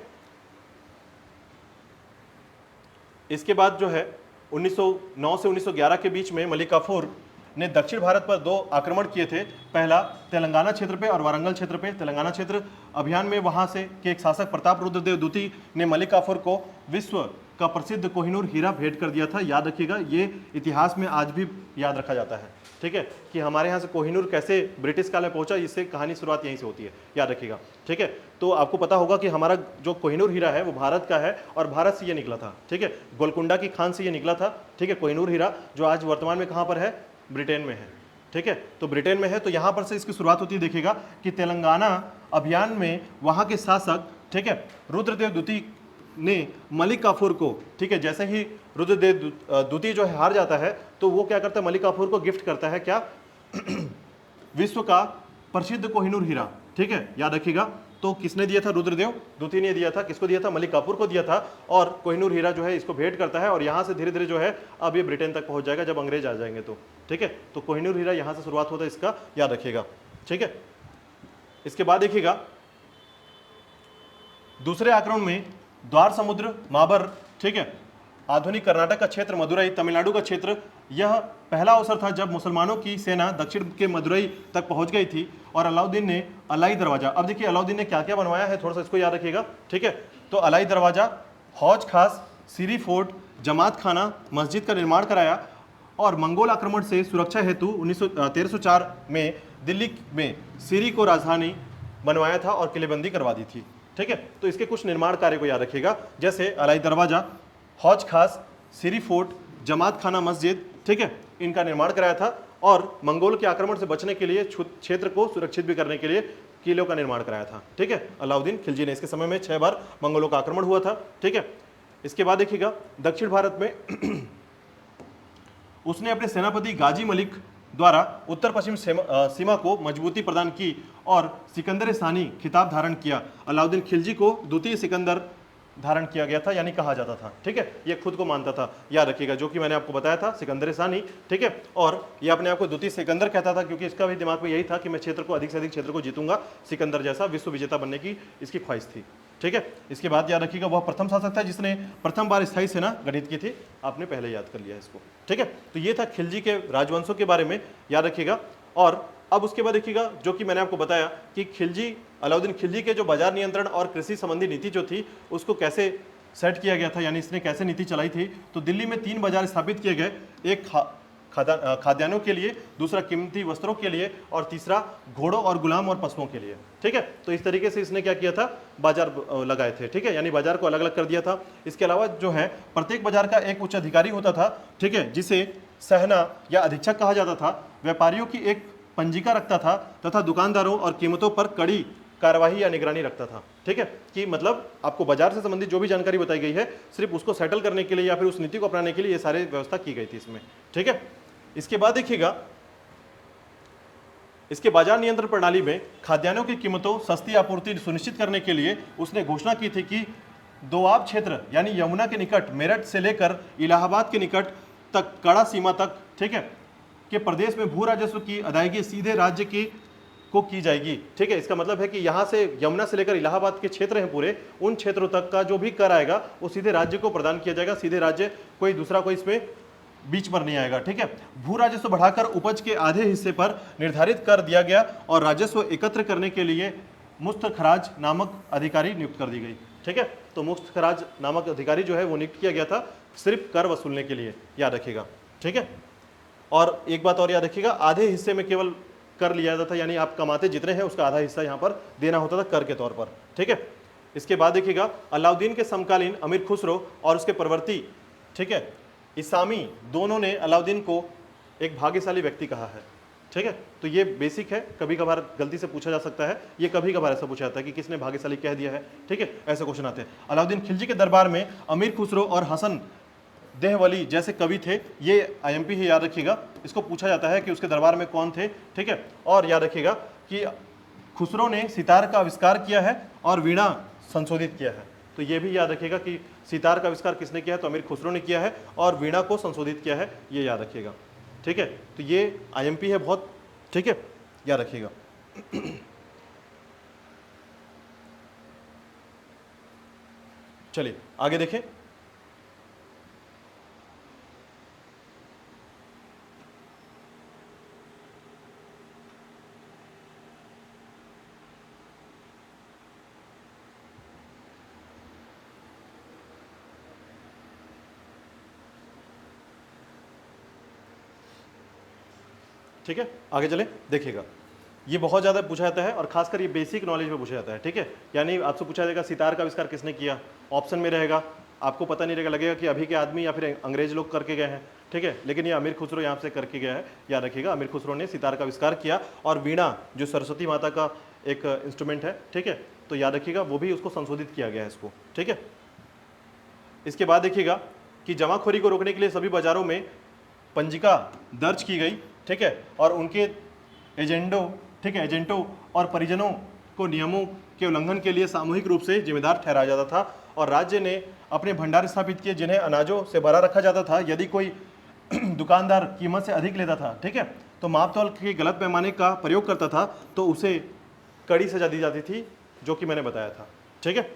इसके बाद जो है 1909 से 1911 के बीच में मलिक काफूर ने दक्षिण भारत पर 2 आक्रमण किए थे। पहला तेलंगाना क्षेत्र पे और वारंगल क्षेत्र पे। तेलंगाना क्षेत्र अभियान में वहां से के एक शासक प्रताप रुद्र देव द्वितीय ने मलिक काफूर को विश्व का प्रसिद्ध कोहिनूर हीरा भेंट कर दिया था। याद रखिएगा, ये इतिहास में आज भी याद रखा जाता है, ठीक है, कि हमारे यहाँ से कोहिनूर कैसे ब्रिटिश काल में पहुंचा, इससे कहानी शुरुआत यहीं से होती है, याद रखिएगा, ठीक है। तो आपको पता होगा कि हमारा जो कोहिनूर हीरा है वो भारत का है और भारत से ये निकला था, ठीक है, गोलकुंडा की खान से ये निकला था, ठीक है, कोहिनूर हीरा, जो आज वर्तमान में कहाँ पर है, ब्रिटेन में है, ठीक है। तो ब्रिटेन में है, तो यहाँ पर से इसकी शुरुआत होती है। देखिएगा कि तेलंगाना अभियान में वहाँ के शासक, ठीक है, रुद्रदेव द्वितीय ने मलिक काफूर को, ठीक है, जैसे ही रुद्रदेव द्वितीय जो है हार जाता है तो वो क्या करता है, मलिक काफूर को गिफ्ट करता है क्या विश्व का प्रसिद्ध कोहिनूर हीरा, ठीक है, याद रखिएगा। तो किसने दिया था, रुद्रदेव द्वितीय ने दिया था, किसको दिया था, मलिक काफूर को दिया था, और कोहिनूर हीरा जो है इसको भेंट करता है और यहाँ से धीरे धीरे जो है अब ये ब्रिटेन तक पहुंच जाएगा जब अंग्रेज आ जाएंगे तो, ठीक है। तो कोहिनूर हीरा यहाँ से शुरुआत होता है इसका, याद रखिएगा, ठीक है। इसके बाद देखिएगा दूसरे आक्रमण में द्वार समुद्र माबर, ठीक है, आधुनिक कर्नाटक का क्षेत्र, मदुरई तमिलनाडु का क्षेत्र, यह पहला अवसर था जब मुसलमानों की सेना दक्षिण के मदुरई तक पहुंच गई थी और अलाउद्दीन ने अलाई दरवाजा, अब देखिए अलाउद्दीन ने क्या क्या बनवाया है, थोड़ा सा इसको याद रखिएगा, ठीक है। तो अलाई दरवाजा, हौज खास, सीरी फोर्ट, जमात खाना, मस्जिद का निर्माण कराया और मंगोल आक्रमण से सुरक्षा हेतु 1304 में दिल्ली में सीरी को राजधानी बनवाया था और किलेबंदी करवा दी थी, ठीक है। तो इसके कुछ निर्माण कार्य को याद रखिएगा, जैसे अलाई दरवाजा, हौज खास, सीरी फोर्ट, जमात खाना मस्जिद, ठीक है, इनका निर्माण कराया था और मंगोल के आक्रमण से बचने के लिए क्षेत्र को सुरक्षित भी करने के लिए किलों का निर्माण कराया था, ठीक है, अलाउद्दीन खिलजी ने। इसके समय में 6 बार मंगोलों का आक्रमण हुआ था, ठीक है। इसके बाद देखिएगा दक्षिण भारत में उसने अपने सेनापति गाजी मलिक द्वारा उत्तर पश्चिम सीमा को मजबूती प्रदान की और सिकंदर सानी खिताब धारण किया। अलाउद्दीन खिलजी को द्वितीय सिकंदर धारण किया गया था, यानी कहा जाता था, ठीक है, ये खुद को मानता था, याद रखिएगा, जो कि मैंने आपको बताया था सिकंदर सानी, ठीक है। और ये अपने आप को द्वितीय सिकंदर कहता था क्योंकि इसका भी दिमाग में यही था कि मैं क्षेत्र को अधिक से अधिक क्षेत्र को जीतूंगा, सिकंदर जैसा विश्व विजेता बनने की इसकी ख्वाहिश थी, ठीक है। इसके बाद याद रखिएगा वह प्रथम शासक था जिसने प्रथम बार स्थायी सेना गठित की थी, आपने पहले याद कर लिया इसको, ठीक है। तो ये था खिलजी के राजवंशों के बारे में, याद रखिएगा। और अब उसके बाद देखिएगा जो कि मैंने आपको बताया कि खिलजी, अलाउद्दीन खिलजी के जो बाजार नियंत्रण और कृषि संबंधी नीति जो थी उसको कैसे सेट किया गया था, यानी इसने कैसे नीति चलाई थी। तो दिल्ली में 3 बाजार स्थापित किए गए, एक खाद्यान्नों के लिए, दूसरा कीमती वस्त्रों के लिए और तीसरा घोड़ों और गुलाम और पशुओं के लिए, ठीक है। तो इस तरीके से इसने क्या किया था, बाजार लगाए थे, ठीक है, यानी बाजार को अलग अलग कर दिया था। इसके अलावा जो है प्रत्येक बाजार का एक उच्च अधिकारी होता था, ठीक है, जिसे सहना या अधीक्षक कहा जाता था, व्यापारियों की एक पंजिका रखता था तथा दुकानदारों और कीमतों पर कड़ी कार्यवाही या निगरानी रखता था, ठीक है, कि मतलब आपको बाजार से संबंधित जो भी जानकारी बताई गई है सिर्फ उसको सेटल करने के लिए या फिर उस नीति को अपनाने के लिए ये सारी व्यवस्था की गई थी इसमें, ठीक है। इसके बाद देखिएगा इसके बाजार नियंत्रण प्रणाली में खाद्यान्नों की कीमतों सस्ती आपूर्ति सुनिश्चित करने के लिए उसने घोषणा की थी कि दोआब क्षेत्र यानी यमुना के निकट मेरठ से लेकर इलाहाबाद के निकट तक कड़ा सीमा तक, ठीक है, के प्रदेश में भू राजस्व की अदायगी सीधे राज्य की को की जाएगी, ठीक है। इसका मतलब है कि यहाँ से यमुना से लेकर इलाहाबाद के क्षेत्र हैं पूरे, उन क्षेत्रों तक का जो भी कर आएगा वो सीधे राज्य को प्रदान किया जाएगा, सीधे राज्य, कोई दूसरा कोई इसमें बीच पर नहीं आएगा, ठीक है। भू राजस्व बढ़ाकर उपज के आधे हिस्से पर निर्धारित कर दिया गया और राजस्व एकत्र करने के लिए मुस्तखराज नामक अधिकारी नियुक्त कर दी गई, ठीक है। तो मुस्तखराज नामक अधिकारी जो है वो नियुक्त किया गया था सिर्फ कर वसूलने के लिए, याद रखिएगा, ठीक है। और एक बात और याद रखिएगा, आधे हिस्से में केवल कर लिया जाता था, यानी आप कमाते जितने हैं उसका आधा हिस्सा यहाँ पर देना होता था कर के तौर पर, ठीक है। इसके बाद देखिएगा अलाउद्दीन के समकालीन अमीर खुसरो और उसके परवर्ती, ठीक है, इसामी, दोनों ने अलाउद्दीन को एक भाग्यशाली व्यक्ति कहा है, ठीक है। तो ये बेसिक है, कभी कभार गलती से पूछा जा सकता है, ये कभी कभार ऐसा पूछा जाता है कि किसने भाग्यशाली कह दिया है, ठीक है, ऐसे क्वेश्चन आते हैं। अलाउद्दीन खिलजी के दरबार में अमीर खुसरो और हसन देहवली जैसे कवि थे, ये आईएमपी है, याद रखिएगा। इसको पूछा जाता है कि उसके दरबार में कौन थे, ठीक है। और याद रखिएगा कि खुसरो ने सितार का आविष्कार किया है और वीणा संशोधित किया है, तो ये भी याद रखिएगा कि सितार का आविष्कार किसने किया है, तो अमीर खुसरो ने किया है और वीणा को संशोधित किया है, ये याद रखिएगा, ठीक है। तो ये आईएमपी है बहुत, ठीक है, याद रखिएगा। चलिए आगे देखें। ठीक है, आगे चले देखिएगा। ये बहुत ज़्यादा पूछा जाता है और खासकर ये बेसिक नॉलेज में पूछा जाता है। ठीक है, यानी आपसे पूछा जाएगा सितार का आविष्कार किसने किया, ऑप्शन में रहेगा, आपको पता नहीं रहेगा, लगेगा कि अभी के आदमी या फिर अंग्रेज लोग करके गए हैं। ठीक है, लेकिन ये अमीर खुसरो यहाँ से करके गया है, याद रखिएगा। अमीर खुसरो ने सितार का आविष्कार किया और वीणा जो सरस्वती माता का एक इंस्ट्रूमेंट है, ठीक है, तो याद रखिएगा वो भी उसको संशोधित किया गया है इसको। ठीक है, इसके बाद देखिएगा कि जमाखोरी को रोकने के लिए सभी बाजारों में पंजिका दर्ज की गई। ठीक है, और उनके एजेंडों, ठीक है, एजेंटों और परिजनों को नियमों के उल्लंघन के लिए सामूहिक रूप से जिम्मेदार ठहराया जाता था और राज्य ने अपने भंडार स्थापित किए जिन्हें अनाजों से भरा रखा जाता था। यदि कोई दुकानदार कीमत से अधिक लेता था, ठीक है, तो मापतौल के गलत पैमाने का प्रयोग करता था तो उसे कड़ी सजा दी जाती थी, जो कि मैंने बताया था। ठीक है,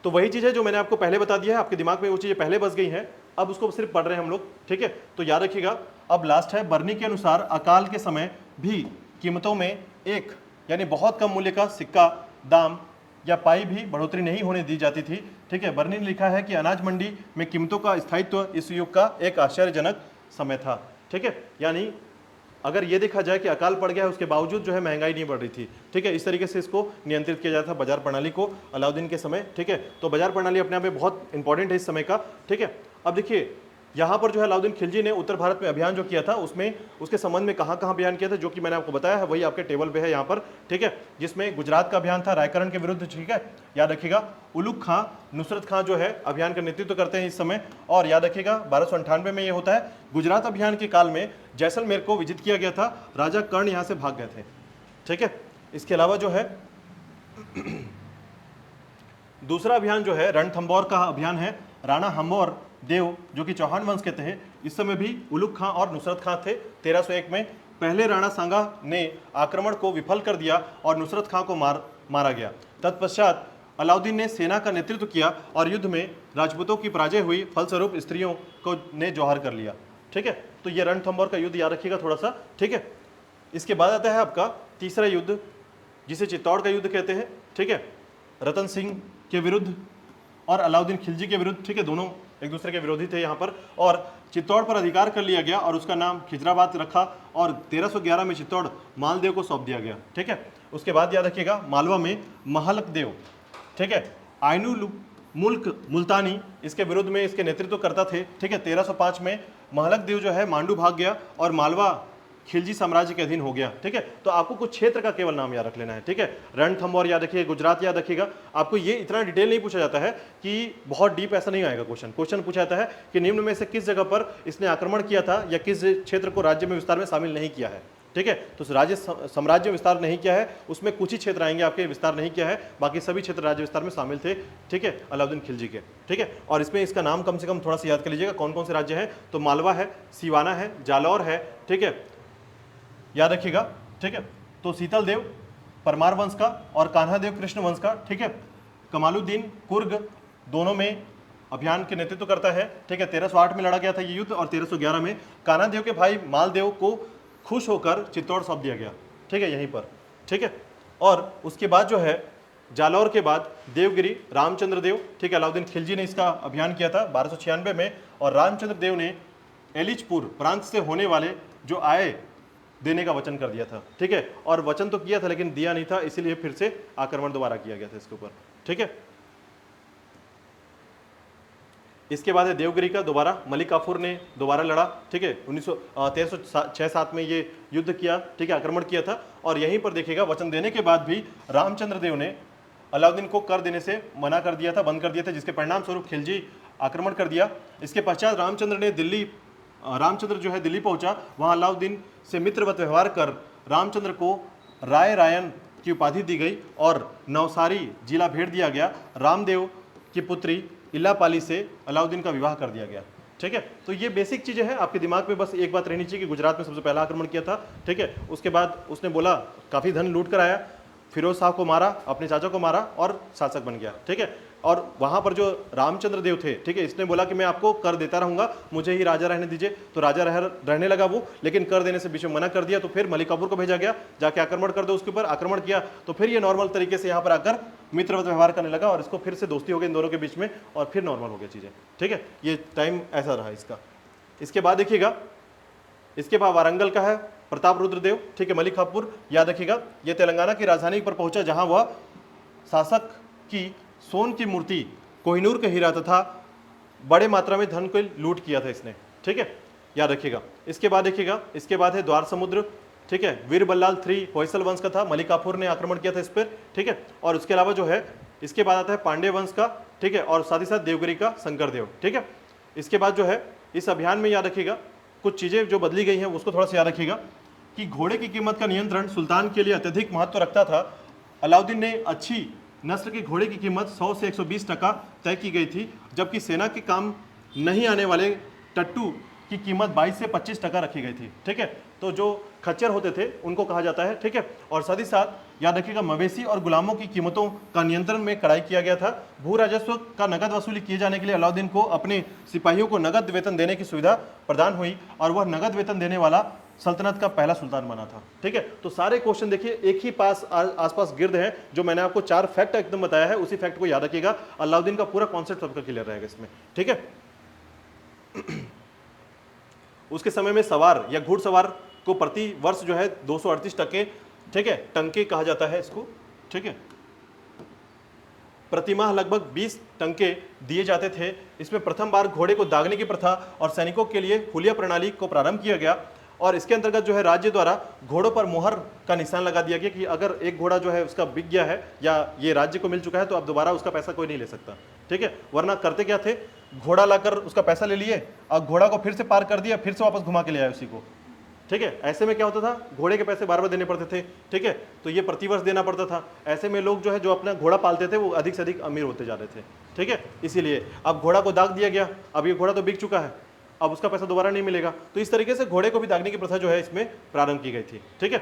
तो वही चीज़ है जो मैंने आपको पहले बता दिया है, आपके दिमाग में वो चीज़ें पहले बस गई हैं, अब उसको सिर्फ पढ़ रहे हैं हम लोग। ठीक है, तो याद रखिएगा। अब लास्ट है, बरनी के अनुसार अकाल के समय भी कीमतों में एक यानी बहुत कम मूल्य का सिक्का, दाम या पाई भी बढ़ोतरी नहीं होने दी जाती थी। ठीक है, बर्नी ने लिखा है कि अनाज मंडी में कीमतों का स्थायित्व इस युग का एक आश्चर्यजनक समय था। ठीक है, यानी अगर ये देखा जाए कि अकाल पड़ गया है उसके बावजूद जो है महंगाई नहीं बढ़ रही थी। ठीक है, इस तरीके से इसको नियंत्रित किया जाता था बाजार प्रणाली को अलाउद्दीन के समय। ठीक है, तो बाजार प्रणाली अपने आप में बहुत इंपॉर्टेंट है इस समय का। ठीक है, अब देखिए यहाँ पर जो है अलाउद्दीन खिलजी ने उत्तर भारत में अभियान जो किया था उसमें उसके संबंध में कहाँ कहाँ अभियान किया था, जो कि मैंने आपको बताया है, वही आपके टेबल पे है यहाँ पर। ठीक है, जिसमें गुजरात का अभियान था रायकरण के विरुद्ध। ठीक है, याद रखिएगा। उलुग खां, नुसरत खां जो है अभियान का नेतृत्व करते हैं इस समय। और याद रखिएगा 1298 में ये होता है। गुजरात अभियान के काल में जैसलमेर को विजित किया गया था, राजा कर्ण यहाँ से भाग गए थे। ठीक है, इसके अलावा जो है दूसरा अभियान जो है रणथंबोर का अभियान है। राणा हम्बोर देव जो कि चौहान वंश के थे, इस समय भी उलुग खां और नुसरत खां थे। 1301 में पहले राणा सांगा ने आक्रमण को विफल कर दिया और नुसरत खां को मारा गया। तत्पश्चात अलाउद्दीन ने सेना का नेतृत्व किया और युद्ध में राजपूतों की पराजय हुई, फलस्वरूप स्त्रियों को ने जौहर कर लिया। ठीक है, तो ये रणथंबोर का युद्ध याद रखिएगा थोड़ा सा। ठीक है, इसके बाद आता है आपका तीसरा युद्ध जिसे चित्तौड़ का युद्ध कहते हैं। ठीक है, रतन सिंह के विरुद्ध और अलाउद्दीन खिलजी के विरुद्ध। ठीक है, दोनों एक दूसरे के विरोधी थे यहाँ पर, और चित्तौड़ पर अधिकार कर लिया गया और उसका नाम खिजराबाद रखा और 1311 में चित्तौड़ मालदेव को सौंप दिया गया। ठीक है, उसके बाद याद रखिएगा मालवा में महलक देव, ठीक है, आइनू मुल्क मुल्तानी इसके विरुद्ध में इसके नेतृत्व करता थे। ठीक है, 1305 में महलक देव जो है मांडू भाग गया और मालवा खिलजी साम्राज्य के अधीन हो गया। ठीक है, तो आपको कुछ क्षेत्र का केवल नाम याद रख लेना है। ठीक है, रणथंबोर याद रखिए, गुजरात याद रखिएगा। आपको ये इतना डिटेल नहीं पूछा जाता है कि बहुत डीप ऐसा नहीं आएगा क्वेश्चन पूछा जाता है कि निम्न में से किस जगह पर इसने आक्रमण किया था या किस क्षेत्र को राज्य में विस्तार में शामिल नहीं किया है। ठीक है, तो राज्य साम्राज्य विस्तार नहीं किया है, उसमें कुछ ही क्षेत्र आएंगे आपके विस्तार नहीं किया है, बाकी सभी क्षेत्र राज्य विस्तार में शामिल थे। ठीक है, अलाउद्दीन खिलजी के। ठीक है, और इसमें इसका नाम कम से कम थोड़ा सा याद कर लीजिएगा कौन कौन से राज्य हैं, तो मालवा है, सिवाना है, जालौर है। ठीक है, याद रखिएगा। ठीक है, तो शीतल देव परमार वंश का और कान्हा देव कृष्ण वंश का। ठीक है, कमालुद्दीन कुर्ग दोनों में अभियान के नेतृत्व करता है। ठीक है, 1308 में लड़ा गया था ये युद्ध और 1311 में कान्हा देव के भाई मालदेव को खुश होकर चित्तौड़ सौंप दिया गया। ठीक है, यहीं पर। ठीक है, और उसके बाद जो है जालौर के बाद देवगिरी रामचंद्र देव। ठीक है, अलाउद्दीन खिलजी ने इसका अभियान किया था 1296 में और रामचंद्र देव ने एलिचपुर प्रांत से होने वाले जो आए देने का वचन कर दिया था। ठीक है, और वचन तो किया था लेकिन दिया नहीं था, इसीलिए फिर से आक्रमण दोबारा किया गया था इसके ऊपर। ठीक है, इसके बाद है देवगिरी का, दोबारा मलिक काफूर ने दोबारा लड़ा। ठीक है, 1306-7 में ये युद्ध किया। ठीक है, आक्रमण किया था और यहीं पर देखिएगा वचन देने के बाद भी रामचंद्र देव ने अलाउद्दीन को कर देने से मना कर दिया था, बंद कर दिया था, जिसके परिणाम स्वरूप खिलजी आक्रमण कर दिया। इसके पश्चात रामचंद्र जो है दिल्ली पहुंचा, वहां अलाउद्दीन से मित्रवत व्यवहार कर रामचंद्र को राय रायन की उपाधि दी गई और नवसारी जिला भेड़ दिया गया। रामदेव की पुत्री इलापाली से अलाउद्दीन का विवाह कर दिया गया। ठीक है, तो ये बेसिक चीजें हैं, आपके दिमाग में बस एक बात रहनी चाहिए कि गुजरात में सबसे पहला आक्रमण किया था। ठीक है, उसके बाद उसने बोला काफी धन लूट कर आया, फिरोज शाह को मारा, अपने चाचा को मारा और शासक बन गया। ठीक है, और वहां पर जो रामचंद्र देव थे, ठीक है, इसने बोला कि मैं आपको कर देता रहूंगा, मुझे ही राजा रहने दीजिए, तो राजा रहने लगा वो, लेकिन कर देने से बीच में मना कर दिया। तो फिर मलिक काफूर को भेजा गया, जाके आक्रमण कर दो उसके ऊपर। आक्रमण किया तो फिर ये नॉर्मल तरीके से यहाँ पर आकर मित्रवत व्यवहार करने लगा और इसको फिर से दोस्ती हो गई इन दोनों के बीच में और फिर नॉर्मल हो गया चीजें। ठीक है, ये टाइम ऐसा रहा इसका। इसके बाद देखिएगा इसके बाद वारंगल का है प्रताप रुद्रदेव, ठीक है, मलिक काफूर, याद रखिएगा। ये तेलंगाना की राजधानी पर पहुंचा जहां वह शासक की सोन की मूर्ति, कोहिनूर का हीरा तथा बड़े मात्रा में धन को लूट किया था इसने, ठीक है, याद रखिएगा। इसके बाद देखिएगा, इसके बाद है द्वार समुद्र, ठीक है, वीर बल्लाल 3 होयसल वंश का था, मलिक काफूर ने आक्रमण किया था इस पर, ठीक है। और उसके अलावा जो है इसके बाद आता है पांडे वंश का, ठीक है, और साथ ही साथ देवगिरी का शंकरदेव, ठीक है। इसके बाद जो है इस अभियान में याद रखिएगा कुछ चीजें जो बदली गई हैं उसको थोड़ा सा याद रखिएगा कि घोड़े की कीमत का नियंत्रण सुल्तान के लिए अत्यधिक महत्व रखता था। अलाउद्दीन ने अच्छी नस्ल के घोड़े की कीमत 100 से 120% तय की गई थी, जबकि सेना के काम नहीं आने वाले टट्टू की कीमत 22 से 25% रखी गई थी, ठीक है। तो जो खच्चर होते थे उनको कहा जाता है, ठीक है। और साथ ही साथ याद रखिएगा मवेशी और गुलामों की कीमतों का नियंत्रण में कड़ाई किया गया था। भू राजस्व का नगद वसूली किए जाने के लिए अलाउद्दीन को अपने सिपाहियों को नगद वेतन देने की सुविधा प्रदान हुई और वह नगद वेतन देने वाला सल्तनत का पहला सुल्तान बना था, ठीक है। तो सारे क्वेश्चन देखिए एक ही आसपास गिर्द है। जो मैंने आपको 4 फैक्ट एकदम बताया है उसी फैक्ट को याद रखिएगा। अलाउद्दीन का पूरा कॉन्सेप्ट सबका क्लियर रहेगा इसमें, ठीक है। उसके समय में सवार या घुड़सवार को प्रति वर्ष जो है 238 टके, ठीक है, टंके कहा जाता है इसको, ठीक है। प्रतिमाह लगभग 20 टंके दिए जाते थे। इसमें प्रथम बार घोड़े को दागने की प्रथा और सैनिकों के लिए हुलिया प्रणाली को प्रारंभ किया गया और इसके अंतर्गत जो है राज्य द्वारा घोड़ों पर मोहर का निशान लगा दिया गया कि अगर एक घोड़ा जो है उसका बिक गया है या ये राज्य को मिल चुका है तो अब दोबारा उसका पैसा कोई नहीं ले सकता, ठीक है। वरना करते क्या थे, घोड़ा लाकर उसका पैसा ले लिए और घोड़ा को फिर से पार कर दिया, फिर से वापस घुमा के ले आए उसी को, ठीक है। ऐसे में क्या होता था, घोड़े के पैसे बार बार देने पड़ते थे, ठीक है। तो ये प्रतिवर्ष देना पड़ता था। ऐसे में लोग जो है जो अपना घोड़ा पालते थे वो अधिक से अधिक अमीर होते जा रहे थे, ठीक है। इसीलिए अब घोड़ा को दाग दिया गया, अब ये घोड़ा तो बिक चुका है, अब उसका पैसा दोबारा नहीं मिलेगा। तो इस तरीके से घोड़े को भी दागने की प्रथा जो है इसमें प्रारंभ की गई थी, ठीक है।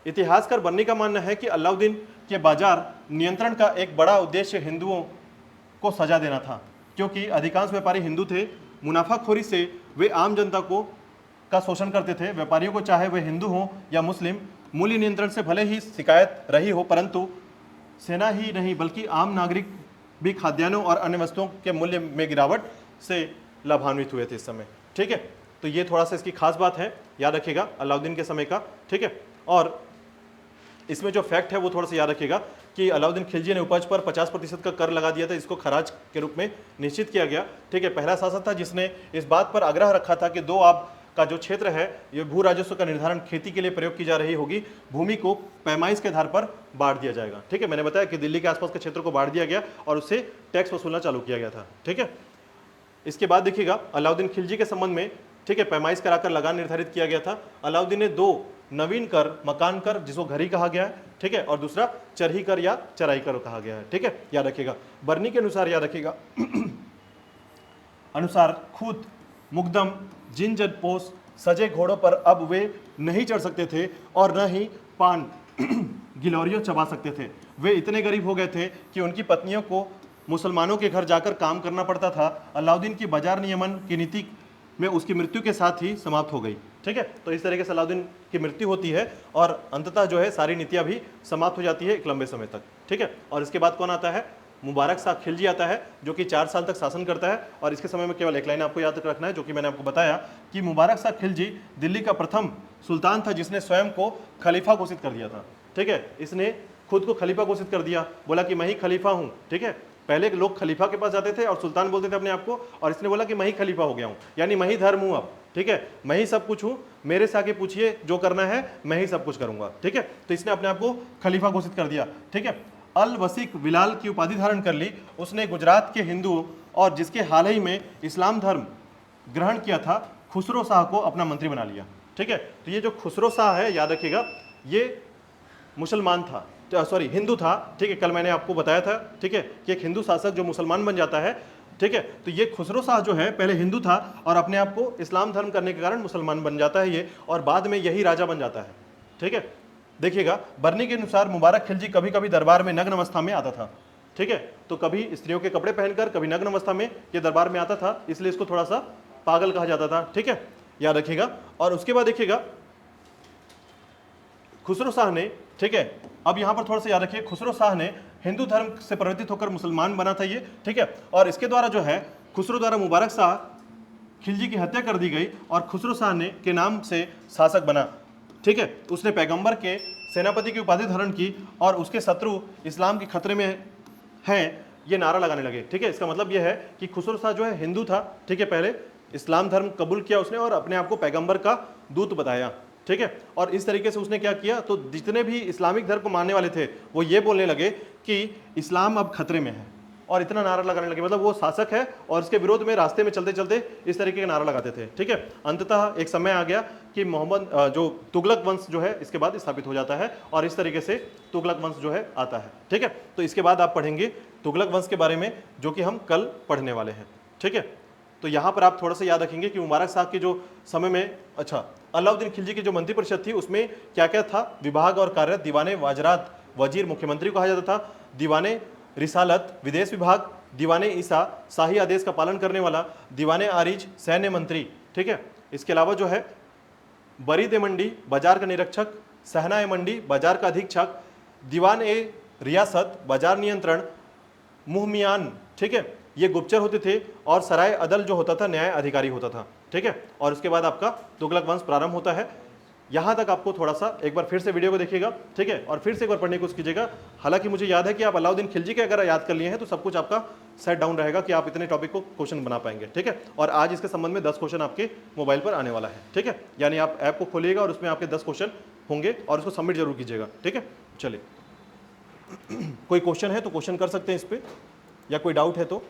इतिहासकार बन्नी का मानना है कि अलाउद्दीन के बाजार नियंत्रण का एक बड़ा उद्देश्य हिंदुओं को सजा देना था, क्योंकि अधिकांश व्यापारी हिंदू थे। मुनाफाखोरी से वे आम जनता को का शोषण करते थे। व्यापारियों को चाहे वे हिंदू हों या मुस्लिम, मूल्य नियंत्रण से भले ही शिकायत रही हो, परंतु सेना ही नहीं बल्कि आम नागरिक भी खाद्यान्नों और अन्य वस्तुओं के मूल्य में गिरावट से लाभान्वित हुए थे इस समय, ठीक है। तो ये थोड़ा सा इसकी खास बात है, याद रखिएगा अलाउद्दीन के समय का, ठीक है। और इसमें जो फैक्ट है वो थोड़ा सा याद रखिएगा कि अलाउद्दीन खिलजी ने उपज पर 50% का कर लगा दिया था, इसको खराज के रूप में निश्चित किया गया, ठीक है। पहला शासक था जिसने इस बात पर आग्रह रखा था कि 2 आब का जो क्षेत्र है ये भू राजस्व का निर्धारण खेती के लिए प्रयोग की जा रही होगी, भूमि को पैमाइश के आधार पर बांट दिया जाएगा, ठीक है। मैंने बताया कि दिल्ली के आसपास के क्षेत्र को बांट दिया गया और उससे टैक्स वसूलना चालू किया गया था, ठीक है। इसके बाद देखिएगा अलाउद्दीन खिलजी के संबंध में, ठीक है, पैमाइश कराकर लगान निर्धारित किया गया था। अलाउद्दीन ने 2 नवीन कर, मकान कर जिसको घरी कहा गया है, ठीक है, और दूसरा चरही कर या चराई कर कहा गया है, ठीक है, याद रखिएगा। बर्नी के अनुसार याद रखिएगा अनुसार खुद मुकदम जिन जदपोश सजे घोड़ों पर अब वे नहीं चढ़ सकते थे और न ही पान गिलौरियों चबा सकते थे। वे इतने गरीब हो गए थे कि उनकी पत्नियों को मुसलमानों के घर जाकर काम करना पड़ता था। अलाउद्दीन की बाजार नियमन की नीति में उसकी मृत्यु के साथ ही समाप्त हो गई, ठीक है। तो इस तरीके से अलाउद्दीन की मृत्यु होती है और अंततः जो है सारी नीतियां भी समाप्त हो जाती है एक लंबे समय तक, ठीक है। और इसके बाद कौन आता है, मुबारक शाह खिलजी आता है, जो कि 4 साल तक शासन करता है। और इसके समय में केवल एक लाइन आपको याद रखना है, जो कि मैंने आपको बताया कि मुबारक शाह खिलजी दिल्ली का प्रथम सुल्तान था जिसने स्वयं को खलीफा घोषित कर दिया था, ठीक है। इसने खुद को खलीफा घोषित कर दिया, बोला कि मैं ही खलीफा हूँ, ठीक है। पहले लोग खलीफा के पास जाते थे और सुल्तान बोलते थे अपने आप को, और इसने बोला कि मैं ही खलीफा हो गया हूँ, यानी मैं ही धर्म हूँ अब, ठीक है, मैं ही सब कुछ हूँ, मेरे से आके पूछिए जो करना है, मैं ही सब कुछ करूंगा, ठीक है। तो इसने अपने आप को खलीफा घोषित कर दिया, ठीक है। अल वसीक विलाल की उपाधि धारण कर ली। उसने गुजरात के हिंदुओं और जिसके हाल ही में इस्लाम धर्म ग्रहण किया था खुसरो शाह को अपना मंत्री बना लिया, ठीक है। तो ये जो खुसरो शाह है याद रखिएगा ये मुसलमान था, सॉरी हिंदू था, ठीक है। कल मैंने आपको बताया था, ठीक है, कि एक हिंदू शासक जो मुसलमान बन जाता है, ठीक है। तो ये खुसरो शाह जो है पहले हिंदू था और अपने आप को इस्लाम धर्म करने के कारण मुसलमान बन जाता है ये, और बाद में यही राजा बन जाता है, ठीक है। देखिएगा बर्नी के अनुसार मुबारक खिलजी कभी कभी दरबार में नग्न अवस्था में आता था, ठीक है। तो कभी स्त्रियों के कपड़े पहनकर, कभी नग्न अवस्था में ये दरबार में आता था, इसलिए इसको थोड़ा सा पागल कहा जाता था, ठीक है, याद रखिएगा। और उसके बाद देखिएगा खुसरो शाह ने, ठीक है, अब यहां पर थोड़ा सा याद रखिए, खुसरो शाह ने हिंदू धर्म से परिवर्तित होकर मुसलमान बना था ये, ठीक है। और इसके द्वारा जो है खुसरो द्वारा मुबारक शाह खिलजी की हत्या कर दी गई और खुसरो शाह ने के नाम से शासक बना। ठीक है, उसने पैगंबर के सेनापति की उपाधि धारण की और उसके शत्रु इस्लाम के खतरे में हैं ये नारा लगाने लगे। ठीक है, इसका मतलब यह है कि खुसरो शाह जो है हिंदू था। ठीक है, पहले इस्लाम धर्म कबूल किया उसने और अपने आप को पैगंबर का दूत बताया। ठीक है, और इस तरीके से उसने क्या किया, तो जितने भी इस्लामिक धर्म को मानने वाले थे वो ये बोलने लगे कि इस्लाम अब खतरे में है और इतना नारा लगाने लगे। मतलब वो शासक है और इसके विरोध में रास्ते में चलते चलते इस तरीके के नारा लगाते थे। ठीक है, अंततः एक समय आ गया कि मोहम्मद जो तुगलक वंश जो है इसके बाद स्थापित हो जाता है और इस तरीके से तुगलक वंश जो है आता है। ठीक है, तो इसके बाद आप पढ़ेंगे तुगलक वंश के बारे में जो कि हम कल पढ़ने वाले हैं। ठीक है, तो यहाँ पर आप थोड़ा सा याद रखेंगे कि मुबारक शाह के जो समय में, अच्छा, अलाउद्दीन खिलजी की जो मंत्रिपरिषद थी उसमें क्या क्या था, विभाग और कार्य, दीवाने वाजरात वजीर मुख्यमंत्री को कहा जाता था, दीवाने रिसालत विदेश विभाग, दीवाने ईसा शाही आदेश का पालन करने वाला, दीवाने आरिज सैन्य मंत्री। ठीक है, इसके अलावा जो है बरीद ए मंडी बाजार का निरीक्षक, सहना ए मंडी बाजार का अधीक्षक, दीवान ए रियासत बाजार नियंत्रण, मुहमियान, ठीक है, ये गुप्तचर होते थे और सराय अदल जो होता था न्याय अधिकारी होता था। ठीक है, और उसके बाद आपका तुगलक वंश प्रारंभ होता है। यहाँ तक आपको थोड़ा सा एक बार फिर से वीडियो को देखिएगा। ठीक है, और फिर से एक बार पढ़ने की कोशिश कीजिएगा। हालांकि मुझे याद है कि आप अलाउद्दीन खिलजी के अगर याद कर लिए हैं तो सब कुछ आपका सेट डाउन रहेगा कि आप इतने टॉपिक को क्वेश्चन बना पाएंगे। ठीक है, और आज इसके संबंध में 10 क्वेश्चन आपके मोबाइल पर आने वाला है। ठीक है, यानी आप ऐप को खोलिएगा और उसमें आपके 10 क्वेश्चन होंगे और उसको सबमिट जरूर कीजिएगा। ठीक है, चलिए कोई क्वेश्चन है तो क्वेश्चन कर सकते हैं इस पर, या कोई डाउट है तो